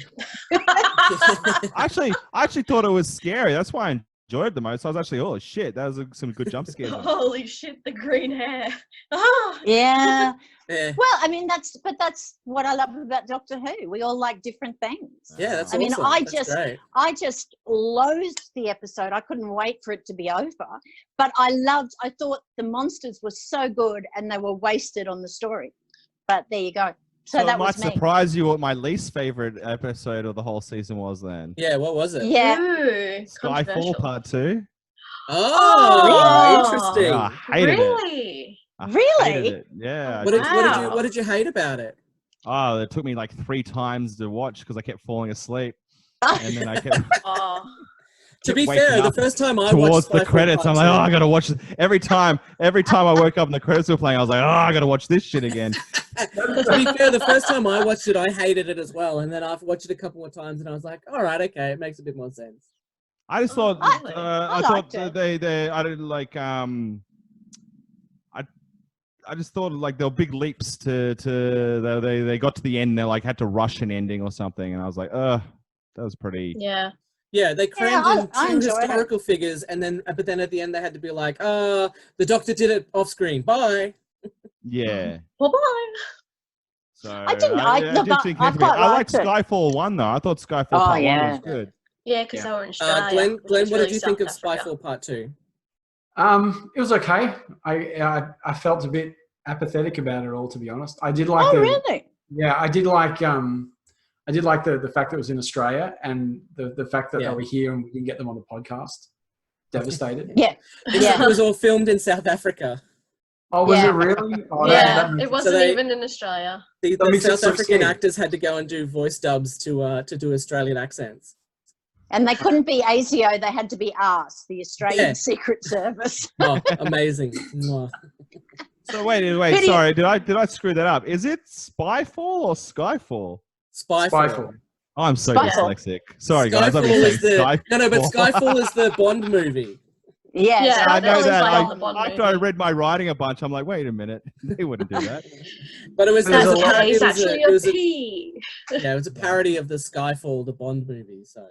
I actually thought it was scary. That's why I enjoyed it the most. I was actually, oh shit, that was some good jump scares. Holy shit, the green hair. Ah. Yeah. Yeah. Well, I mean, that's what I love about Doctor Who. We all like different things. Yeah, that's I mean, awesome. That's great. I just loathed the episode. I couldn't wait for it to be over. But I thought the monsters were so good and they were wasted on the story. But there you go. So that it might was me. surprise you what my least favorite episode of the whole season was then. Yeah, what was it? Yeah. Ooh, Skyfall controversial. Part 2. Oh, really? interesting. Yeah, I hated it. Really? I Really? hated it. Yeah. I What Wow. did you hate about it? Oh, it took me like 3 times to watch because I kept falling asleep. And then I kept Oh. To be waking fair, the up first time I towards watched the Skyfall credits. Part I'm like, oh, 2 I gotta watch this. Every time I woke up and the credits were playing, I was like, oh, I gotta watch this shit again. To be fair, the first time I watched it, I hated it as well. And then I've watched it a couple of times and I was like, all right, okay, it makes a bit more sense. I just thought, really? I liked thought it. I didn't like, I just thought like there were big leaps to they got to the end and they like had to rush an ending or something. And I was like, that was pretty. Yeah. Yeah, they crammed I in 2 enjoyed it. historical figures, and then but then at the end they had to be like, the Doctor did it off screen. Bye. Yeah. Bye-bye. So I didn't like the just didn't I connect with me. quite I liked liked it. Skyfall 1 though. I thought Skyfall Oh, Part 1 yeah. was good. Yeah, because they were in Australia. Glenn, which was what really did you think of South Africa. Spyfall Part 2? It was okay. I felt a bit apathetic about it all, to be honest. I did like really? Yeah, I did like the fact that it was in Australia and the fact that Yeah. they were here and we didn't get them on the podcast. Devastated. Yeah. Except it was all filmed in South Africa. Oh, was Yeah. it really? Oh, Yeah, that makes- it wasn't they- even in Australia. The makes it South so African scary. actors had to go and do voice dubs to do Australian accents. And they couldn't be ASIO, they had to be ARS, the Australian Yeah. Secret Service. Oh, amazing. Mwah. So wait, Who do you- sorry, did I screw that up? Is it Spyfall or Skyfall? Spyfall. Oh, I'm so Skyfall. dyslexic. Sorry guys, I've Skyfall been is saying the Skyfall. no, but Skyfall is the Bond movie. Yeah, Yeah, I Skyfall know is that. like- like the Bond After I movie. read my writing a bunch, I'm like, wait a minute, they wouldn't do that. But it was There's it was a lot- He's it was actually it a was P. yeah, it was a parody of the Skyfall, the Bond movie. So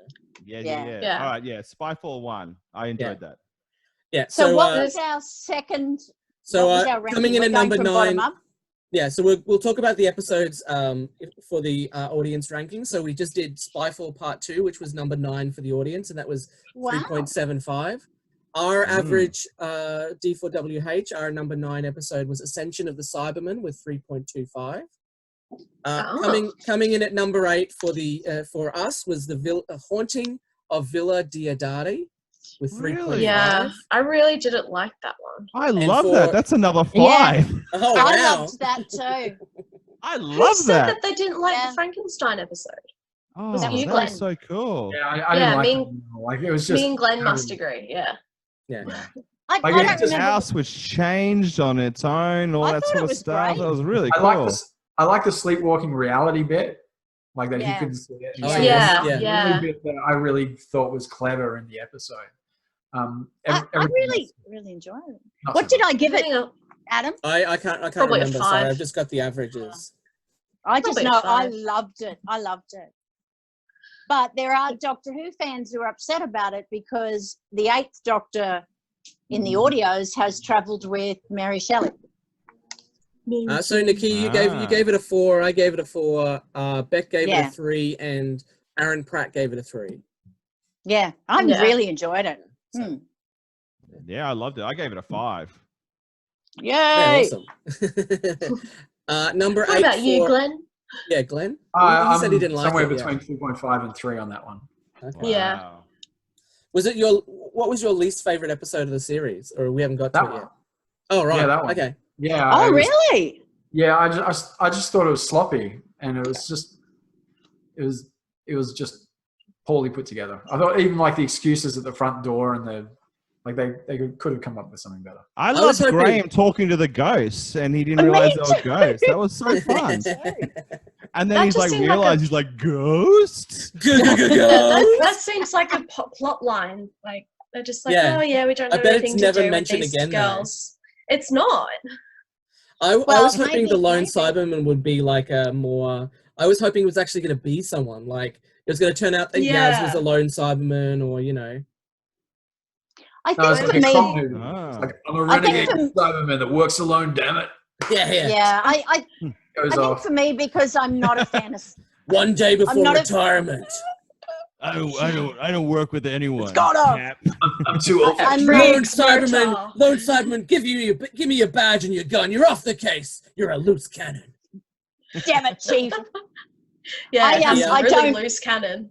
Yeah. Yeah. All right, yeah, Spyfall 1. I enjoyed that. yeah, So, what uh, was our second? so what was our ranking? coming in We're at going number from bottom 9. up? Yeah, so we'll talk about the episodes for the audience ranking. So we just did Spyfall Part 2, which was number 9 for the audience, and that was Wow. 3.75. Our average D4WH, our number 9 episode, was Ascension of the Cybermen with 3.25. Coming in at number 8 for us was the Haunting of Villa Diodati with 3.5. Really? Yeah, I really didn't like that one. I love that. That's another 5. Oh, I wow. loved that too. I Who love said that. that they didn't like Yeah. the Frankenstein episode? Oh, Was it you, that Glenn? was so cool. Yeah, I didn't Yeah, like me it. Like it was just Me and Glenn must agree. Yeah. Yeah. I Like, don't it just- The remember. house was changed on its own, all I that thought sort it of was stuff. great. That was really I cool. like this. I like the sleepwalking reality bit, like that Yeah. he couldn't see it. Oh, So yeah, that was the yeah. only bit that I really thought was clever in the episode. I Everything really, else, really enjoyed it. not What so did I give it, Everything else- Adam? I can't Probably a remember. Sorry, 5. I've just got the averages. I just Probably a know I 5. loved it. I loved it. But there are Doctor Who fans who are upset about it because the 8th Doctor in the audios has travelled with Mary Shelley. So Nikki, you gave it a 4. I gave it a 4. Beck gave it Yeah. a 3, and Aaron Pratt gave it a 3. Yeah, I Yeah. really enjoyed it. So- Hmm. Yeah, I loved it. I gave it a 5. Yay! Yeah, awesome. Number 8. What about you, for- Glenn? Yeah, Glenn. He I'm said he didn't like somewhere it. between 2.5 and 3 on that one. Yeah. Okay. Yeah. Wow. Was it what was your least favorite episode of the series, or we haven't got to That it one. yet? Oh right. Yeah, that one. Okay. Yeah. Oh, it was- really? Yeah, I just thought it was sloppy, and it was just poorly put together. I thought even like the excuses at the front door and they could have come up with something better. I was loved hoping- Graham talking to the ghosts, and he didn't Me realize they were too. ghosts. That was so fun. And then That he's just like, seemed like a- realized he's like, ghosts? That seems like a plot line. Like they're just like, Yeah. oh yeah, we don't I know bet anything it's to never do with mentioned these again, though. girls. It's not. I Well, was hoping the maybe- lone maybe. Cyberman would be like a more. I was hoping it was actually going to be someone like it was going to turn out that Yaz Yeah. was a lone Cyberman, or you know. I No, it's think like for a cop me, movie. Ah. It's like I'm a I think renegade Cyberman that works alone. Damn it! Yeah, yeah. yeah, I Goes think off. for me, because I'm not a fan of One day before not a- retirement. I don't work with anyone. got off. Cap. I'm too old. I'm Lone Freaks, Murtaugh. Cyberman, Lone Cyberman, give me your badge and your gun. You're off the case. You're a loose cannon. Damn it, Chief. Yeah, I, it's I really don't- loose cannon.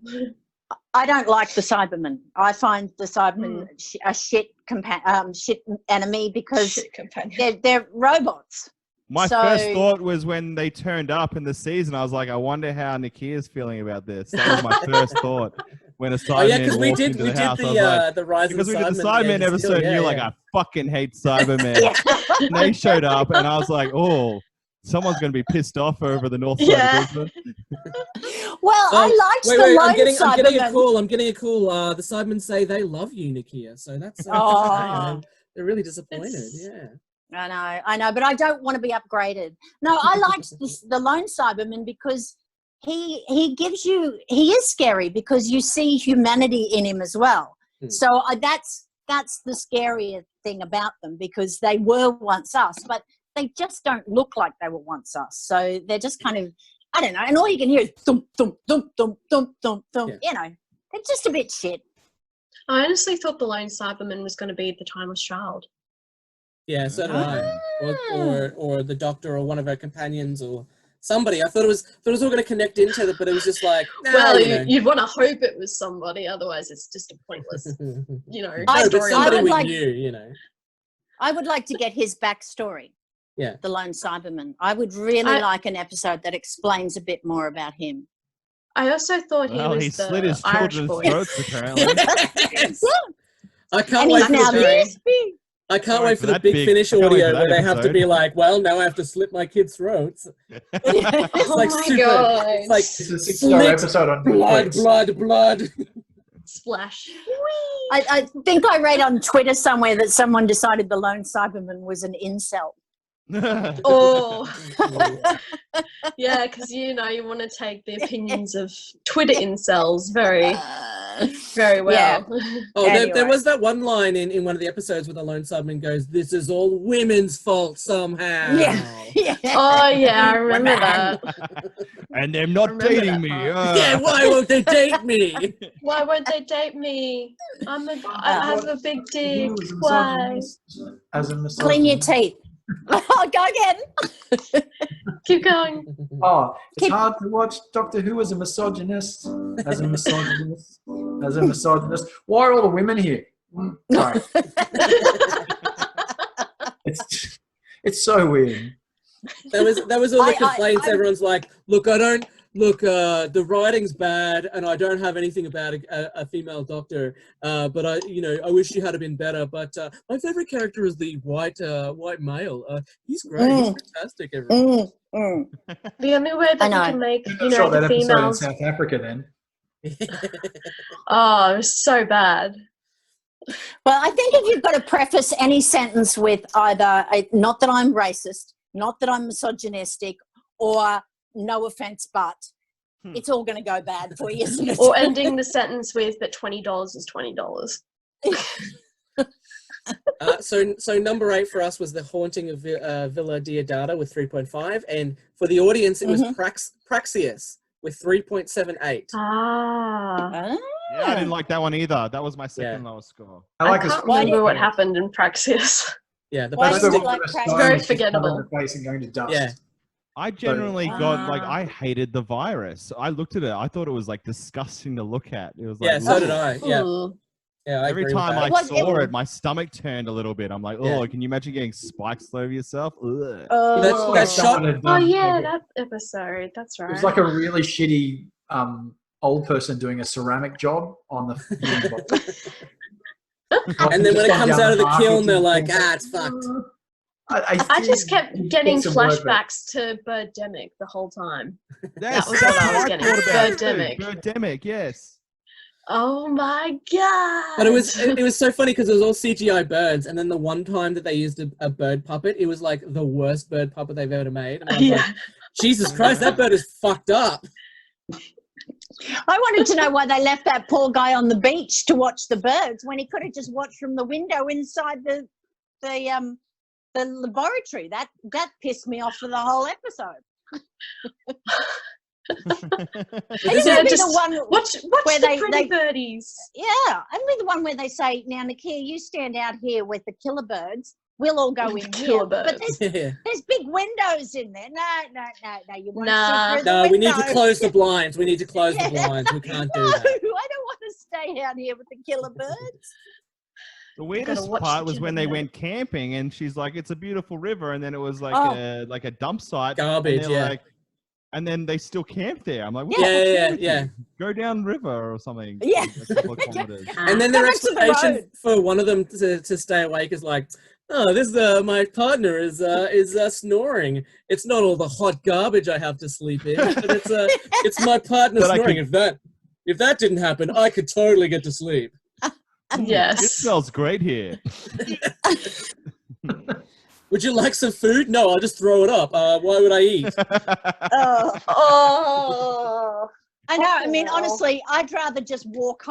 I don't like the Cybermen. I find the Cybermen a shit enemy because Shit companion. they're robots. My So- first thought was when they turned up in the season, I was like, I wonder how Nicchia is feeling about this. That was my first thought when a Oh Cyberman yeah, because we walked did into we the did house. I was like, the Rise because of we the did the Cybermen Cyberman episode, and you're like, I fucking hate Cybermen. Yeah. And they showed up, and I was like, oh, someone's going to be pissed off over the north side Yeah. of Brisbane. Well, I liked wait, the wait, lone I'm getting a Cybermen. call. I'm getting a call. The Cybermen say they love you, Nicchia. So that's Oh. they're really disappointed. It's- Yeah. I know, but I don't want to be upgraded. No, I liked the lone Cyberman because he gives you, he is scary because you see humanity in him as well. Hmm. So that's the scarier thing about them, because they were once us, but they just don't look like they were once us. So they're just kind of, I don't know, and all you can hear is thump, thump, thump, thump, thump, thump, thump. Yeah. You know, they're just a bit shit. I honestly thought the lone Cyberman was going to be the Timeless Child. Yeah, so did I. Or the Doctor, or one of her companions, or somebody. I thought it was all going to connect into it, but it was just like, nah, Well, you know. you'd want to hope it was somebody, otherwise it's just a pointless, No, I- but story. somebody would we like- knew, you know. I would like to get his backstory. Yeah. The lone Cyberman. I would really like an episode that explains a bit more about him. I also thought Well, he he was slit the his Irish children's boy. throats, apparently. Yes. I can't And wait he's for now the this big. I can't Sorry wait for for the that Big big- Finish I can't wait audio for that where they have to episode. be like, well, now I have to slit my kids' throats. It's Oh like my super. God. It's like It's a 6-star Slit episode on blood, Netflix. blood. Splash. I think I read on Twitter somewhere that someone decided the lone Cyberman was an incel. Oh, yeah, because you know you want to take the opinions of Twitter incels very very well. Oh, Anyway. there was that one line in one of the episodes where the lone subman goes, "This is all women's fault somehow." Yeah. Oh yeah, I remember that. And they're not Remember dating that me. part. Yeah, why won't they date me? Why won't they date me? I have a big He dick. was a Why? misogynist, as a misogynist. Clean your teeth. Oh, go again. Keep going. Oh, it's Keep- hard to watch Doctor Who as a misogynist. As a misogynist. As a misogynist. Why are all the women here? Sorry. It's so weird. That was all the I- complaints. I- Everyone's like, look, the writing's bad, and I don't have anything about a female doctor. But I wish she had been better. But my favorite character is the white male. He's great. He's fantastic. Everyone. The only way that I you know. can make, I saw the that episode in females. South Africa then. Oh, it was so bad. Well, I think if you've got to preface any sentence with either not that I'm racist, not that I'm misogynistic, or no offense, but it's all going to go bad for you, isn't it? Or ending the sentence with, but $20 is $20. So number 8 for us was The Haunting of Villa Diodata with 3.5, and for the audience it was Praxeus with 3.78. Ah. Yeah, I didn't like that one either. That was my second lowest score. I like can't this. remember what happened in Praxis. Yeah, the Why best. did you like Praxeus? Very forgettable. The face and going to dust. Yeah. I generally I hated the virus. I looked at it. I thought it was like disgusting to look at. It was like, Yeah, so ugh. did I. Yeah. Ooh. Yeah, I Every agree with time that. I saw it, my stomach turned a little bit. I'm like, oh, can you imagine getting spikes all over yourself? Ugh. That shot. Oh yeah, that episode. That's right. It was like a really shitty old person doing a ceramic job on the. And then when it comes out of the kiln, they're like, it's fucked. I just kept getting some work, flashbacks to Birdemic the whole time. Yes, That was what I was I getting. thought about it too. Birdemic. Birdemic, yes. Oh my god! But it was so funny because it was all CGI birds, and then the one time that they used a bird puppet, it was like the worst bird puppet they've ever made. And I was like, Jesus Christ, that bird is fucked up. I wanted to know why they left that poor guy on the beach to watch the birds when he could have just watched from the window inside the laboratory. That pissed me off for the whole episode. Watch where the pretty birdies. Yeah, only the one where they say, "Now, Nicchia, you stand out here with the killer birds. We'll all go in here." But there's big windows in there. No. You want to see through the window. We need to close the blinds. We need to close the blinds. We can't do that. I don't want to stay out here with the killer birds. The weirdest part was when they went camping, and she's like, "It's a beautiful river," and then it was like a dump site, garbage. And then they still camp there. I'm like, yeah. Go down river or something. Yeah. And then their explanation for one of them to stay awake is like, oh, this my partner is snoring. It's not all the hot garbage I have to sleep in, but it's my partner snoring. If that didn't happen, I could totally get to sleep. Yes. It smells great here. Would you like some food? No, I'll just throw it up. Why would I eat? I know. I mean, honestly, I'd rather just walk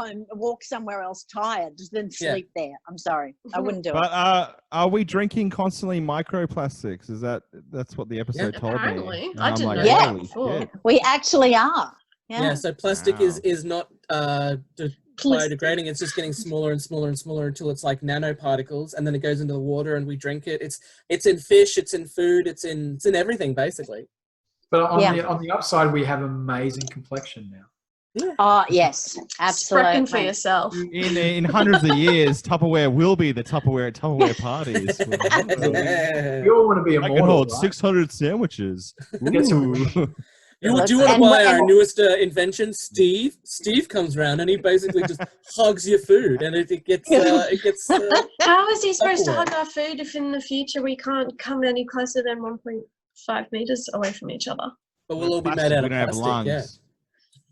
somewhere else tired than sleep there. I'm sorry. I wouldn't do it. But are we drinking constantly microplastics? That's what the episode told apparently. me? I didn't know that before. We actually are. Yeah, so plastic is not biodegrading. It's just getting smaller and smaller and smaller until it's like nanoparticles, and then it goes into the water and we drink it. It's in fish, it's in food, it's in everything basically. But on the upside, we have amazing complexion now. Yeah. Oh yes, absolutely. Reckon for yourself. In hundreds of years, Tupperware will be the Tupperware at Tupperware parties. You all want to be immortal. I can hold right? 600 sandwiches. Do you want to buy our newest invention, Steve? Steve comes around and he basically just hugs your food, and it gets. How is he supposed to hug our food if in the future we can't come any closer than 1.5 meters away from each other? But we'll all be made out of plastic.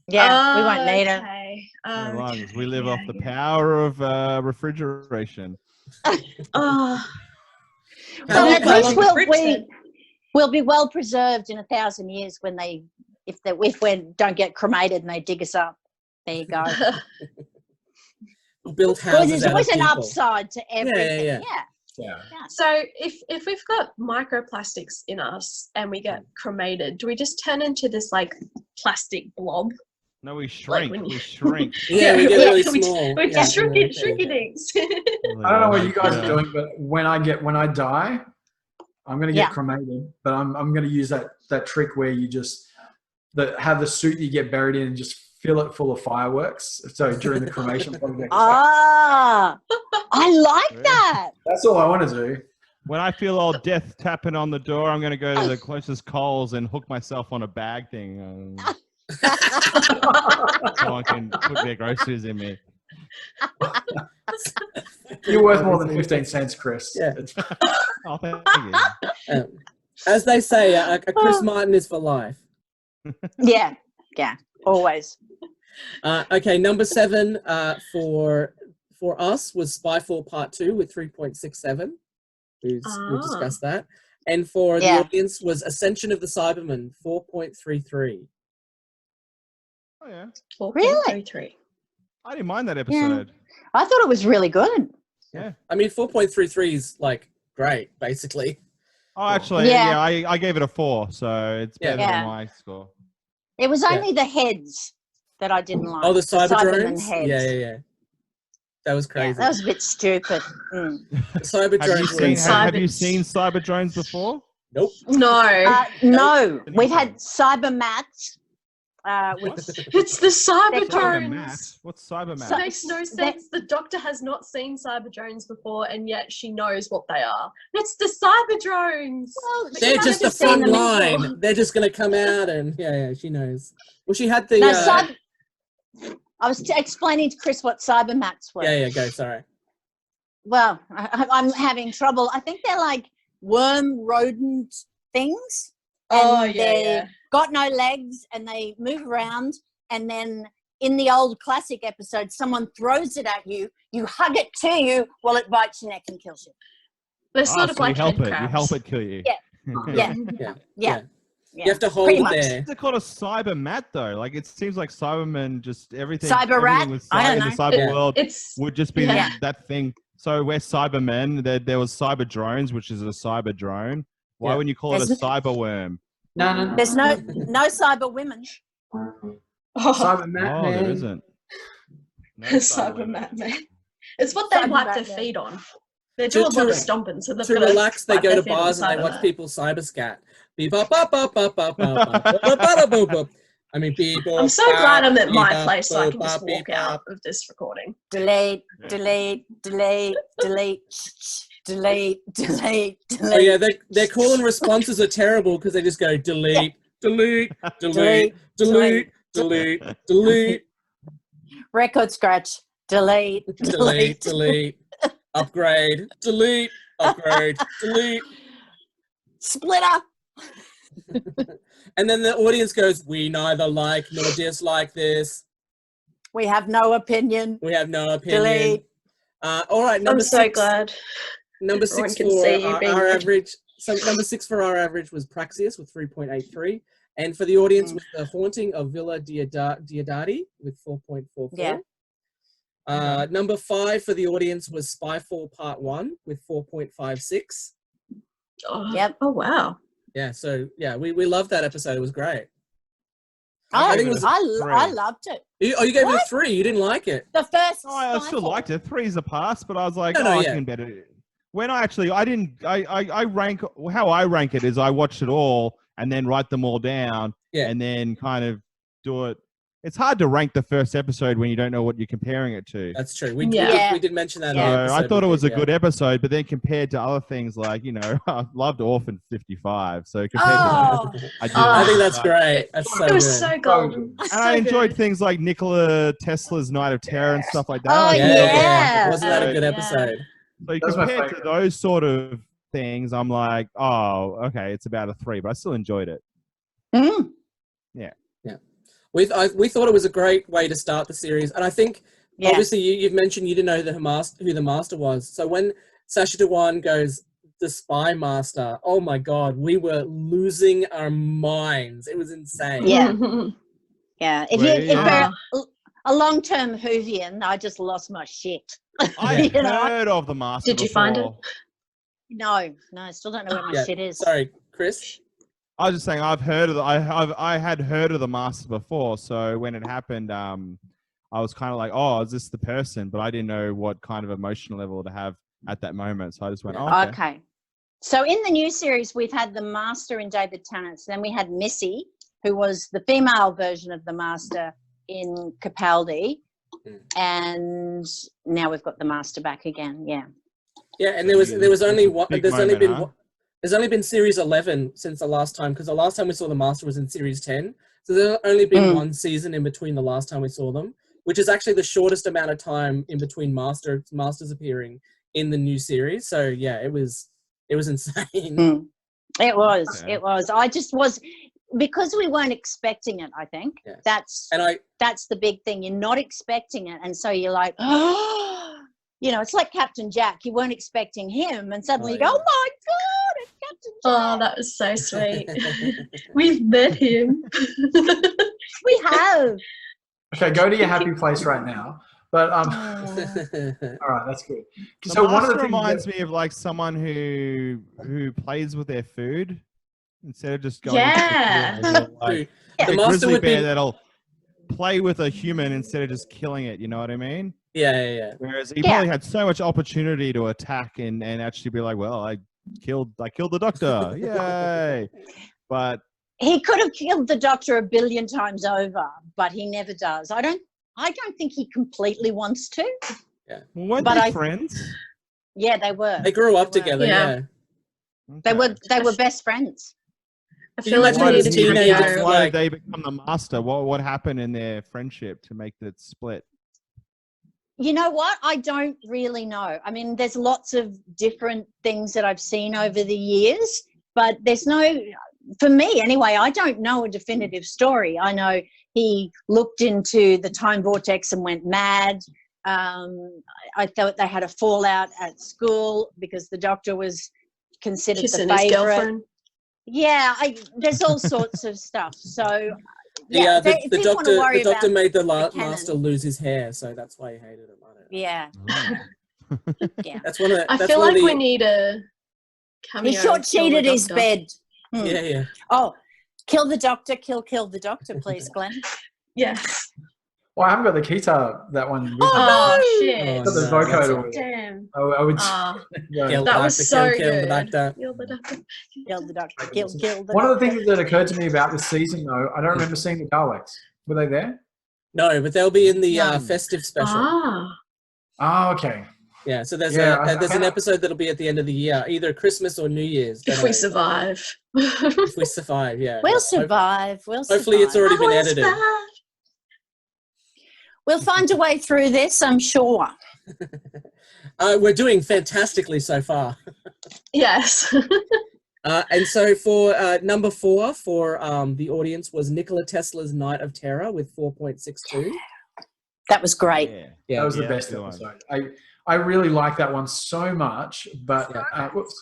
Yeah, we won't need it. No lungs. We live off the power of refrigeration. Well, at least we'll be well preserved in 1,000 years if we don't get cremated and they dig us up. There you go. built Because houses there's out always of an people. upside to everything. yeah. Yeah. So if we've got microplastics in us and we get cremated, do we just turn into this like plastic blob? No, we shrink. when you- We shrink. Yeah, we get really we small. We're Yeah. shrinky dinks. I don't know what you guys are doing, but when I die, I'm gonna get cremated. But I'm gonna use that trick where you just have the suit you get buried in and just fill it full of fireworks. So during the cremation project, Ah, I like that. that's all I want to do. When I feel old death tapping on the door, I'm going to go to the closest Coles and hook myself on a bag thing. So I can put their groceries in me. You're worth more than 15 cents, Chris. Yeah. Oh, thank you. As they say, a Chris Martin is for life. Yeah, always. Okay, number 7 for us was Spyfall Part 2 with 3.67. We discussed that. And for the audience was Ascension of the Cybermen, 4.33. Oh, yeah. Really? I didn't mind that episode. I thought it was really good. Yeah. I mean, 4.33 is like great, basically. Oh, actually, yeah, I gave it a 4, so it's better than my score. It was only the heads that I didn't like. Oh, the Cyber Cybermen drones? heads. Yeah. That was crazy. Yeah, that was a bit stupid. The Cyber drones have you seen Cyber drones before? Nope. No. No, we've had cyber mats. It's the cyber drones. What's cyber It mat? makes no sense. The doctor has not seen cyber drones before, and yet she knows what they are. It's the cyber drones. Well, They're just a seen front them line. before. They're just going to come out and, yeah, she knows. Well, she had the... No, I was explaining to Chris what cyber mats were. Yeah, go, sorry. Well, I'm having trouble. I think they're like worm rodent things. And they've got no legs and they move around. And then in the old classic episode, someone throws it at you, you hug it to you while it bites your neck and kills you. They're sort of like you help head it. You crabs. help it kill you. Yeah. You have to hold Pretty it much. there. They're called a cyber mat though. Like it seems like Cybermen just everything. Cyber rat? everything with I don't in the know. cyber world would just be that thing. So we're Cybermen. There was cyber drones, which is a cyber drone. Why wouldn't you call it a cyber worm? No. There's no cyber women. Cyber Matt, man. There isn't. No Cyber mat, man. It's what they Cyber wipe mat, their man. feet on. They do a lot of stomping, so they've To got relax, they wipe go their to feet on bars and they cyber watch mat. people cyber scat. Beep, bop, bop, bop, bop, bop, bop, bop, bop, bop. I mean, beep, bop, I'm so bop, glad I'm at my beep, bop, place so I can bop, just beep, walk out bop. of this recording. Delete. Oh yeah, their call and responses are terrible because they just go delete. Record scratch. Delete. Upgrade, delete, upgrade, delete. Splitter. And then the audience goes, we neither like nor dislike this. We have no opinion. We have no opinion. Delete. All right, number I'm so 6. glad. Number Everyone 6 can for see you being our good. average. So number 6 for our average was Praxius with 3.83, and for the audience was The Haunting of Villa Diodati with 4.44. Yeah. Number 5 for the audience was Spyfall Part 1 with 4.56. Yep. Oh wow. Yeah, so yeah, we loved that episode. It was great. I think it was loved it. You gave it a 3. You didn't like it. The first. Oh, I still Spyfall. liked it. 3's a pass, but I was like, No, I yeah. can better. When I rank how I rank it is I watch it all and then write them all down and then kind of do it. It's hard to rank the first episode when you don't know what you're comparing it to. That's true. We did mention that. So in the episode I thought it was a yeah. good episode, but then compared to other things like, I loved Orphan 55. So compared Oh. to that, I think that's great. That's so It was good. so golden. And I enjoyed things like Nikola Tesla's Night of Terror and stuff like that. Oh, Like, yeah. Wasn't that a good Yeah. episode? So That's my compared to favorite. those sort of things, I'm like, oh, okay, it's about a 3, but I still enjoyed it. Mm. We thought it was a great way to start the series, and I think obviously you've mentioned you didn't know who the master was. So when Sacha Dhawan goes the spy master, oh my god, we were losing our minds. It was insane. Yeah. Yeah. a long-term Whovian, I just lost my shit. I've You know? heard of the master. Did you find it? before. No, I still don't know where my shit is. Sorry, Chris. I was just saying I've heard of the, I had heard of the master before, so when it happened, I was kind of like, oh, is this the person? But I didn't know what kind of emotional level to have at that moment, so I just went, oh, okay. Okay. So in the new series, we've had the master in David Tennant. Then we had Missy, who was the female version of the master in Capaldi, and now we've got the master back again. Yeah. Yeah, and there was only one. Big There's only moment, been there's only been series 11 since the last time, because the last time we saw the master was in series 10. So there's only been one season in between the last time we saw them, which is actually the shortest amount of time in between masters appearing in the new series. So yeah, it was insane. It was. I just was, because we weren't expecting it, I think. Yeah. That's the big thing. You're not expecting it. And so you're like, oh, you know, it's like Captain Jack. You weren't expecting him. And suddenly you go, oh my God, it's Captain Jack. Oh, that was so sweet. We've met him. We have. Okay, go to your happy place right now. But all right, that's good. So one of the things reminds me of like someone who plays with their food instead of just going. Yeah. Like The a master grizzly would bear be. that'll play with a human instead of just killing it. You know what I mean? Yeah. Whereas he probably had so much opportunity to attack and actually be like, well, I killed the doctor, yay! But He could have killed the doctor 1 billion times over, but he never does. I don't think he completely wants to. weren't But they friends? Yeah, they were. They grew up They were. together. Yeah. Yeah. They were best friends. I Can feel you like imagine we as need a teenagers, cameo. Why like- did they become the master? What happened in their friendship to make that split? You know what? I don't really know. I mean, there's lots of different things that I've seen over the years, but there's no, for me anyway, I don't know a definitive story. I know he looked into the time vortex and went mad. I thought they had a fallout at school because the doctor was considered Kissing the his favorite. girlfriend. Yeah, there's all sorts of stuff. So The yeah, if the people wanna worry doctor about made the canon. master lose his hair, so that's why he hated him. I don't know. yeah, Oh. yeah. That's one of the, I that's feel one like of the, we need a cameo. He of Kill the short-cheated his Doctor. bed. Yeah. Oh, kill the doctor, kill the doctor, please, Glenn. Yes. Well, I haven't got the guitar, that one. With me. Oh, shit. Oh, Got the no, vocoder that's with it. Damn. I would. Ah, yeah. Kill that the was doctor, so kill the good. doctor. Kill the doctor. Kill the doctor, kill the One of the doctor. things that occurred to me about this season, though, I don't remember seeing the Daleks. Were they there? No, but they'll be in the No. festive special. Ah. Oh, okay. Yeah, so there's Yeah, an episode that'll be at the end of the year, either Christmas or New Year's. If we survive. If we survive, yeah. We'll survive. Hopefully it's already been edited. We'll find a way through this, I'm sure. We're doing fantastically so far. Yes. And so for number 4 for the audience was Nikola Tesla's Night of Terror with 4.62. That was great. Yeah. That was the Yeah, best good one. episode. I really like that one so much, but whoops,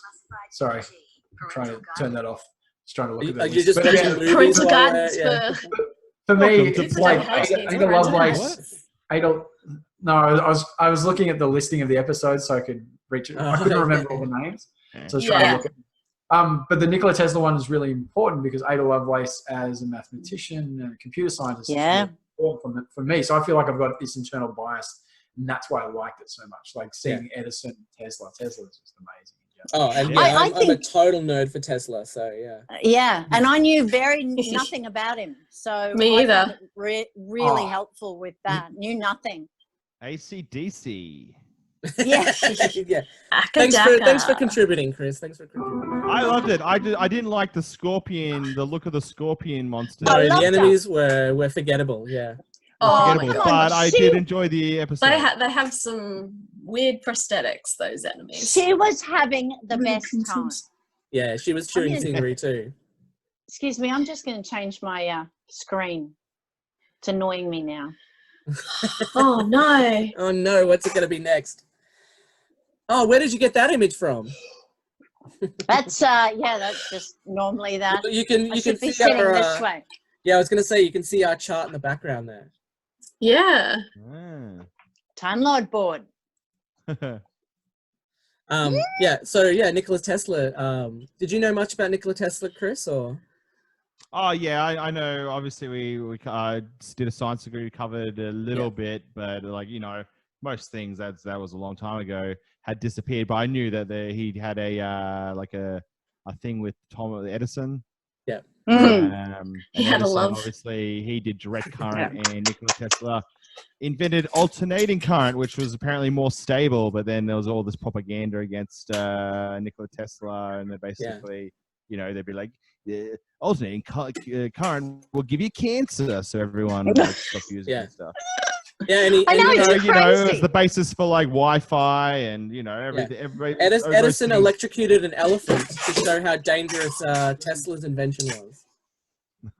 sorry, I'm trying to turn that off. Just trying to look at Are the you just list. But watching yeah, movies Parental while guidance we're- for for me, Welcome to it's like BekTech. Ada Lovelace. What? Ada, no, I was looking at the listing of the episodes so I could reach it. I couldn't remember all the names, so I was trying Yeah. to look at. But the Nikola Tesla one is really important because Ada Lovelace, as a mathematician and a computer scientist, is Yeah. really important for me. So I feel like I've got this internal bias, and that's why I liked it so much. Like seeing Edison and Tesla. Tesla is just amazing. Yeah. Oh, and I I'm a think- total nerd for Tesla, so yeah. Yeah, and I knew nothing about him. So Me I found either. it really Oh. helpful with that. Knew nothing. AC/DC. Yeah. Yeah. Akadaka. Thanks for contributing, Chris. Thanks for contributing. I loved it. I didn't like the scorpion, the look of the scorpion monster. I No, loved the enemies were forgettable, yeah. Oh, Forgettable, come on, but I she- did enjoy the episode. they have some weird prosthetics, those enemies. She was having the best time. Yeah, she was chewing I'm gonna- scenery too. Excuse me, I'm just going to change my screen. It's annoying me now. Oh no. Oh no, what's it going to be next? Oh, where did you get that image from? That's that's just normally that. You can I should be see sitting our, this way. yeah, I was going to say you can see our chart in the background there. Yeah. Time Lord board. Yeah. So yeah, Nikola Tesla. Did you know much about Nikola Tesla, Chris? Or Oh yeah, I know. Obviously, we did a science degree, covered a little bit, but like most things that was a long time ago had disappeared. But I knew that he had a thing with Thomas Edison. Yeah. And had a Edison, love. Obviously, he did direct current, and Nikola Tesla invented alternating current, which was apparently more stable. But then there was all this propaganda against Nikola Tesla, and they basically, they'd be like, alternating current will give you cancer, so everyone would stop using it and stuff. Yeah, and it's the basis for like Wi-Fi and everything. Edison electrocuted an elephant to show how dangerous Tesla's invention was.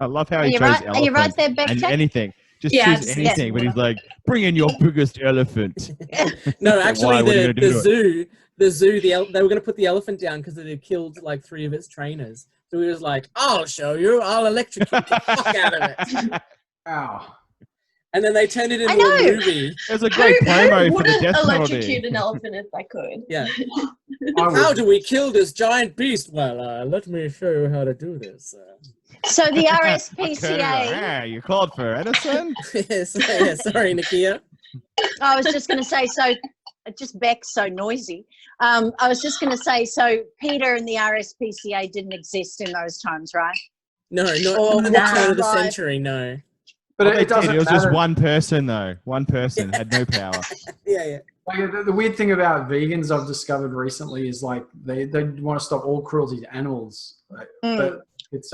I love how he chose elephant. Are you right there, and BekTech? anything. Just choose anything, but he's like, bring in your biggest elephant. No, actually, the zoo, they were going to put the elephant down because it had killed like 3 of its trainers. So he was like, I'll show you. I'll electrocute the fuck out of it. Wow. And then they turned it into a movie. There's a great promo for the wouldn't death penalty. electrocute an elephant if they could? Yeah. How do we kill this giant beast? Well, let me show you how to do this. So the RSPCA. Yeah, you called for Edison? Sorry, Nicchia. I was just going to say, so just Beck's so noisy. I was just going to say, so Peter and the RSPCA didn't exist in those times, right? No, not at the turn of the century, no. But it doesn't It was matter. just one person, though. One person had no power. Yeah. Like, the weird thing about vegans I've discovered recently is like they want to stop all cruelty to animals, right? But it's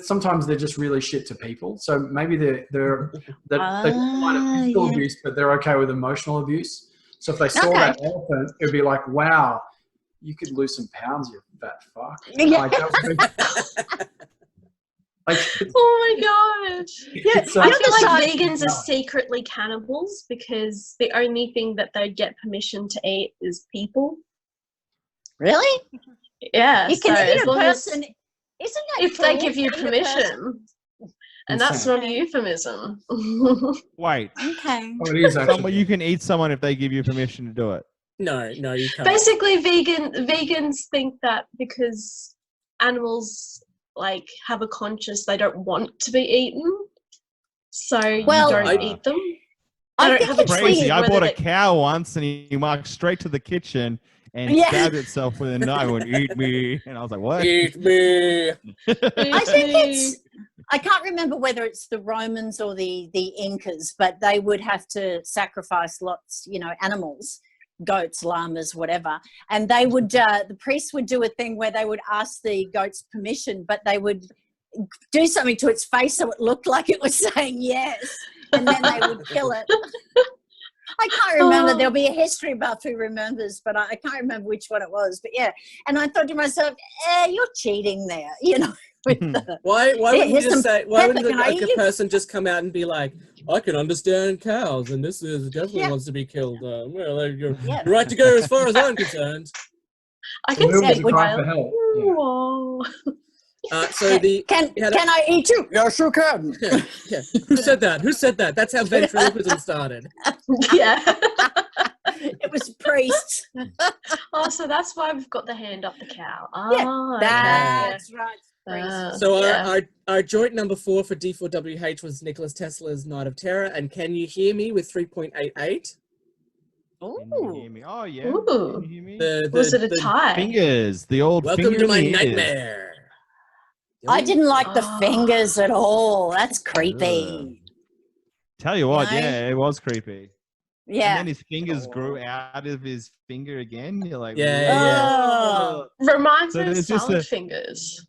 sometimes they're just really shit to people. So maybe they don't mind physical abuse, but they're okay with emotional abuse. So if they saw that elephant, it'd be like, wow, you could lose some pounds, you fat fuck. Yeah. Like, that would be, Oh my gosh. Yeah, So- I feel like vegans are secretly cannibals because the only thing that they get permission to eat is people. Really? Yeah. You can so eat as a long as- person. Isn't that if they cool give you to eat a person? permission. And that's not a euphemism. Wait. Okay. Oh, it is actually. You can eat someone if they give you permission to do it. No, you can't. Basically, vegans think that because animals like have a conscience, they don't want to be eaten, so you don't eat them. I think it's Crazy. weird I bought a they- cow once, and he marched straight to the kitchen and stabbed itself with a knife and went, eat me. And I was like, what? Eat me. I think it's. I can't remember whether it's the Romans or the Incas, but they would have to sacrifice lots, animals, goats, llamas, whatever, and they would. The priests would do a thing where they would ask the goat's permission, but they would do something to its face so it looked like it was saying yes, and then they would kill it. I can't remember. There'll be a history buff who remembers, but I can't remember which one it was. But yeah, and I thought to myself, you're cheating there, With the, Why wouldn't you just say? Why Pepper, wouldn't can I a eat person just come out and be like, "I can understand cows, and this is definitely wants to be killed." Well, you're right to go as far as I'm concerned. I can Little say bit of cry for help. Yeah. Whoa. So can I eat you? Yes, you can. Yeah. Who said that? Who said that? That's how ventriloquism started. Yeah. It was priests. Oh, so that's why we've got the hand up the cow. Yeah, Oh, that's right. Priests. So our joint number 4 for D4WH was Nikola Tesla's Night of Terror, and Can You Hear Me with 3.88. Can you hear me? Oh, yeah. Ooh. Can you hear me? Was it a tie? Fingers. The old Welcome finger to my in the ears. nightmare. I didn't like the fingers at all. That's creepy. Tell you what, No? yeah, it was creepy. Yeah. And then his fingers grew out of his finger again. You're like, Yeah. Oh, Reminds So me of there's just salad a- fingers.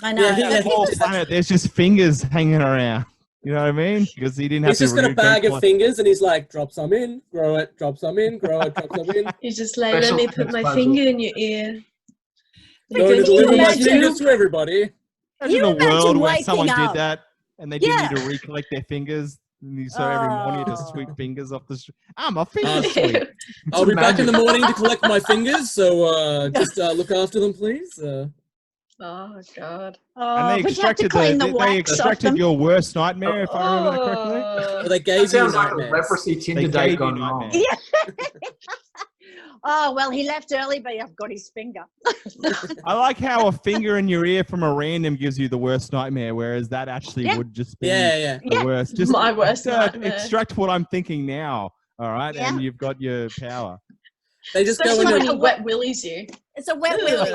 I know. Yeah, the whole planet, there's just fingers hanging around. You know what I mean? Because he didn't have He's to just got a really bag go of fingers, and he's like, drop some in, grow it, drop some in, grow it, drop some in. He's just like, let me put my Special finger in your ear. Going to Can you deliver my imagine- fingers to everybody. Imagine You a imagine world where waking someone up. did that and they didn't Yeah. need to recollect their fingers. And so every morning you just sweep Oh. fingers off the street. I'm a finger sweep. I'll be back in the magic. morning to collect my fingers, so just look after them, please. Oh God. Oh, And they but you have to extracted clean the they wax off extracted them. your worst nightmare, if I remember that correctly. Well, they That gave you sounds like a nightmares. leprosy Tinder They date gave you gone wrong. nightmares. Yeah. Oh, well, he left early, but I've got his finger. I like how a finger in your ear from a random gives you the worst nightmare, whereas that actually Yeah. would just be Yeah. the worst. Just My worst nightmare. extract what I'm thinking now, all right? Yeah. And you've got your power. They just go Especially when into he wet willies you. It's a wet willy,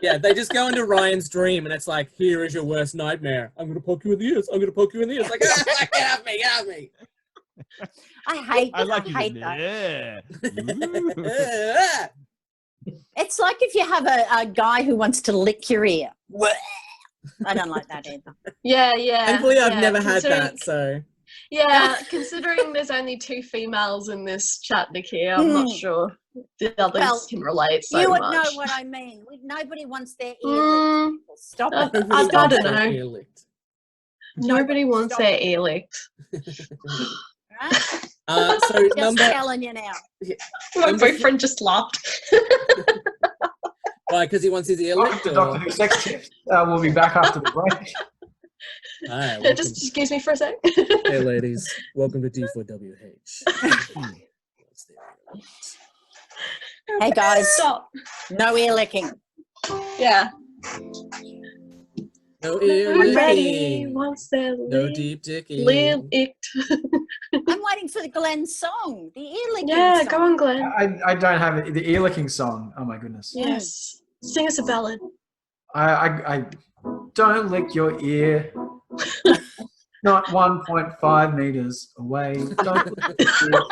yeah. They just go into Ryan's dream, and it's like, here is your worst nightmare. I'm gonna poke you in the ears. I'm gonna poke you in the ears. Like, get off me, get off me. I hate I like hate you. that. Yeah. Ooh. It's like if you have a guy who wants to lick your ear. I don't like that either. Yeah. Thankfully, I've yeah. never had Considering- that, so. Yeah, considering there's only 2 females in this chat, Nicchia, I'm not sure the others Well, can relate so you would much. know what I mean. Nobody wants their ear Mm, licked. Stop I it. don't Stop it. know. Ear licked. Nobody wants Stop their it. ear licked. Right? So Just number, telling you now. My Number- boyfriend just laughed. why? Because he wants his ear Welcome licked. to Or... Doctor Who Sex Tips. We'll be back after the break. Alright, Yeah, welcome. just excuse me for a sec. Hey, ladies, welcome to D4WH. Hey, guys. Stop. No ear licking. Yeah. No ear Nobody licking. wants their No lip deep dicking. icked. I'm waiting for the Glenn song. The ear licking Yeah, song. go on, Glenn. I don't have it. The ear licking song. Oh my goodness. Yes. Sing us a ballad. I don't lick your ear. Not 1.5 meters away. Don't lick your ear.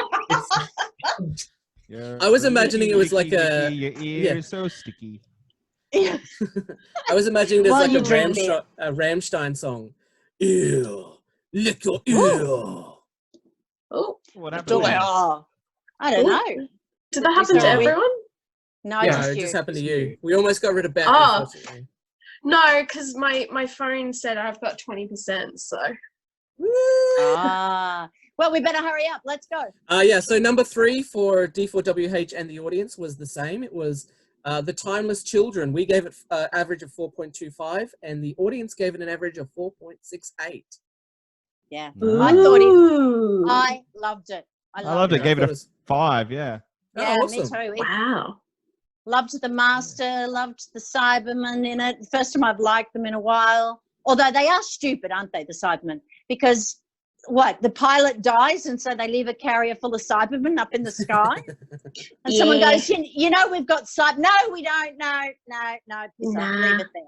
It's, I was imagining it was like a- Your ear yeah. is so sticky. Yeah. I was imagining there's While like you drink beer. a Rammstein song. Ew, lick your ear. Oh, What happened? Do there? Oh, I don't know. did that happen to Sorry. everyone? No, Yeah, No, just it you. just happened to you. We almost got rid of Beck, Oh. unfortunately. No, because my phone said I've got 20%, so. Ah. Well, we better hurry up. Let's go. Yeah, so number 3 for D4WH and the audience was the same. It was The Timeless Children. We gave it average of 4.25, and the audience gave it an average of 4.68. Yeah. Ooh. I thought Ooh. I loved it. I loved it. I Gave thought it a 5. Yeah. Oh, Yeah, awesome. me too. It Wow. loved the Master, loved the Cybermen in it. First time I've liked them in a while. Although they are stupid, aren't they, the Cybermen? Because the pilot dies, and so they leave a carrier full of Cybermen up in the sky. And someone Yeah. goes, you know, we've got Cyber. No, we don't. No. Piss off, Nah. leave it there.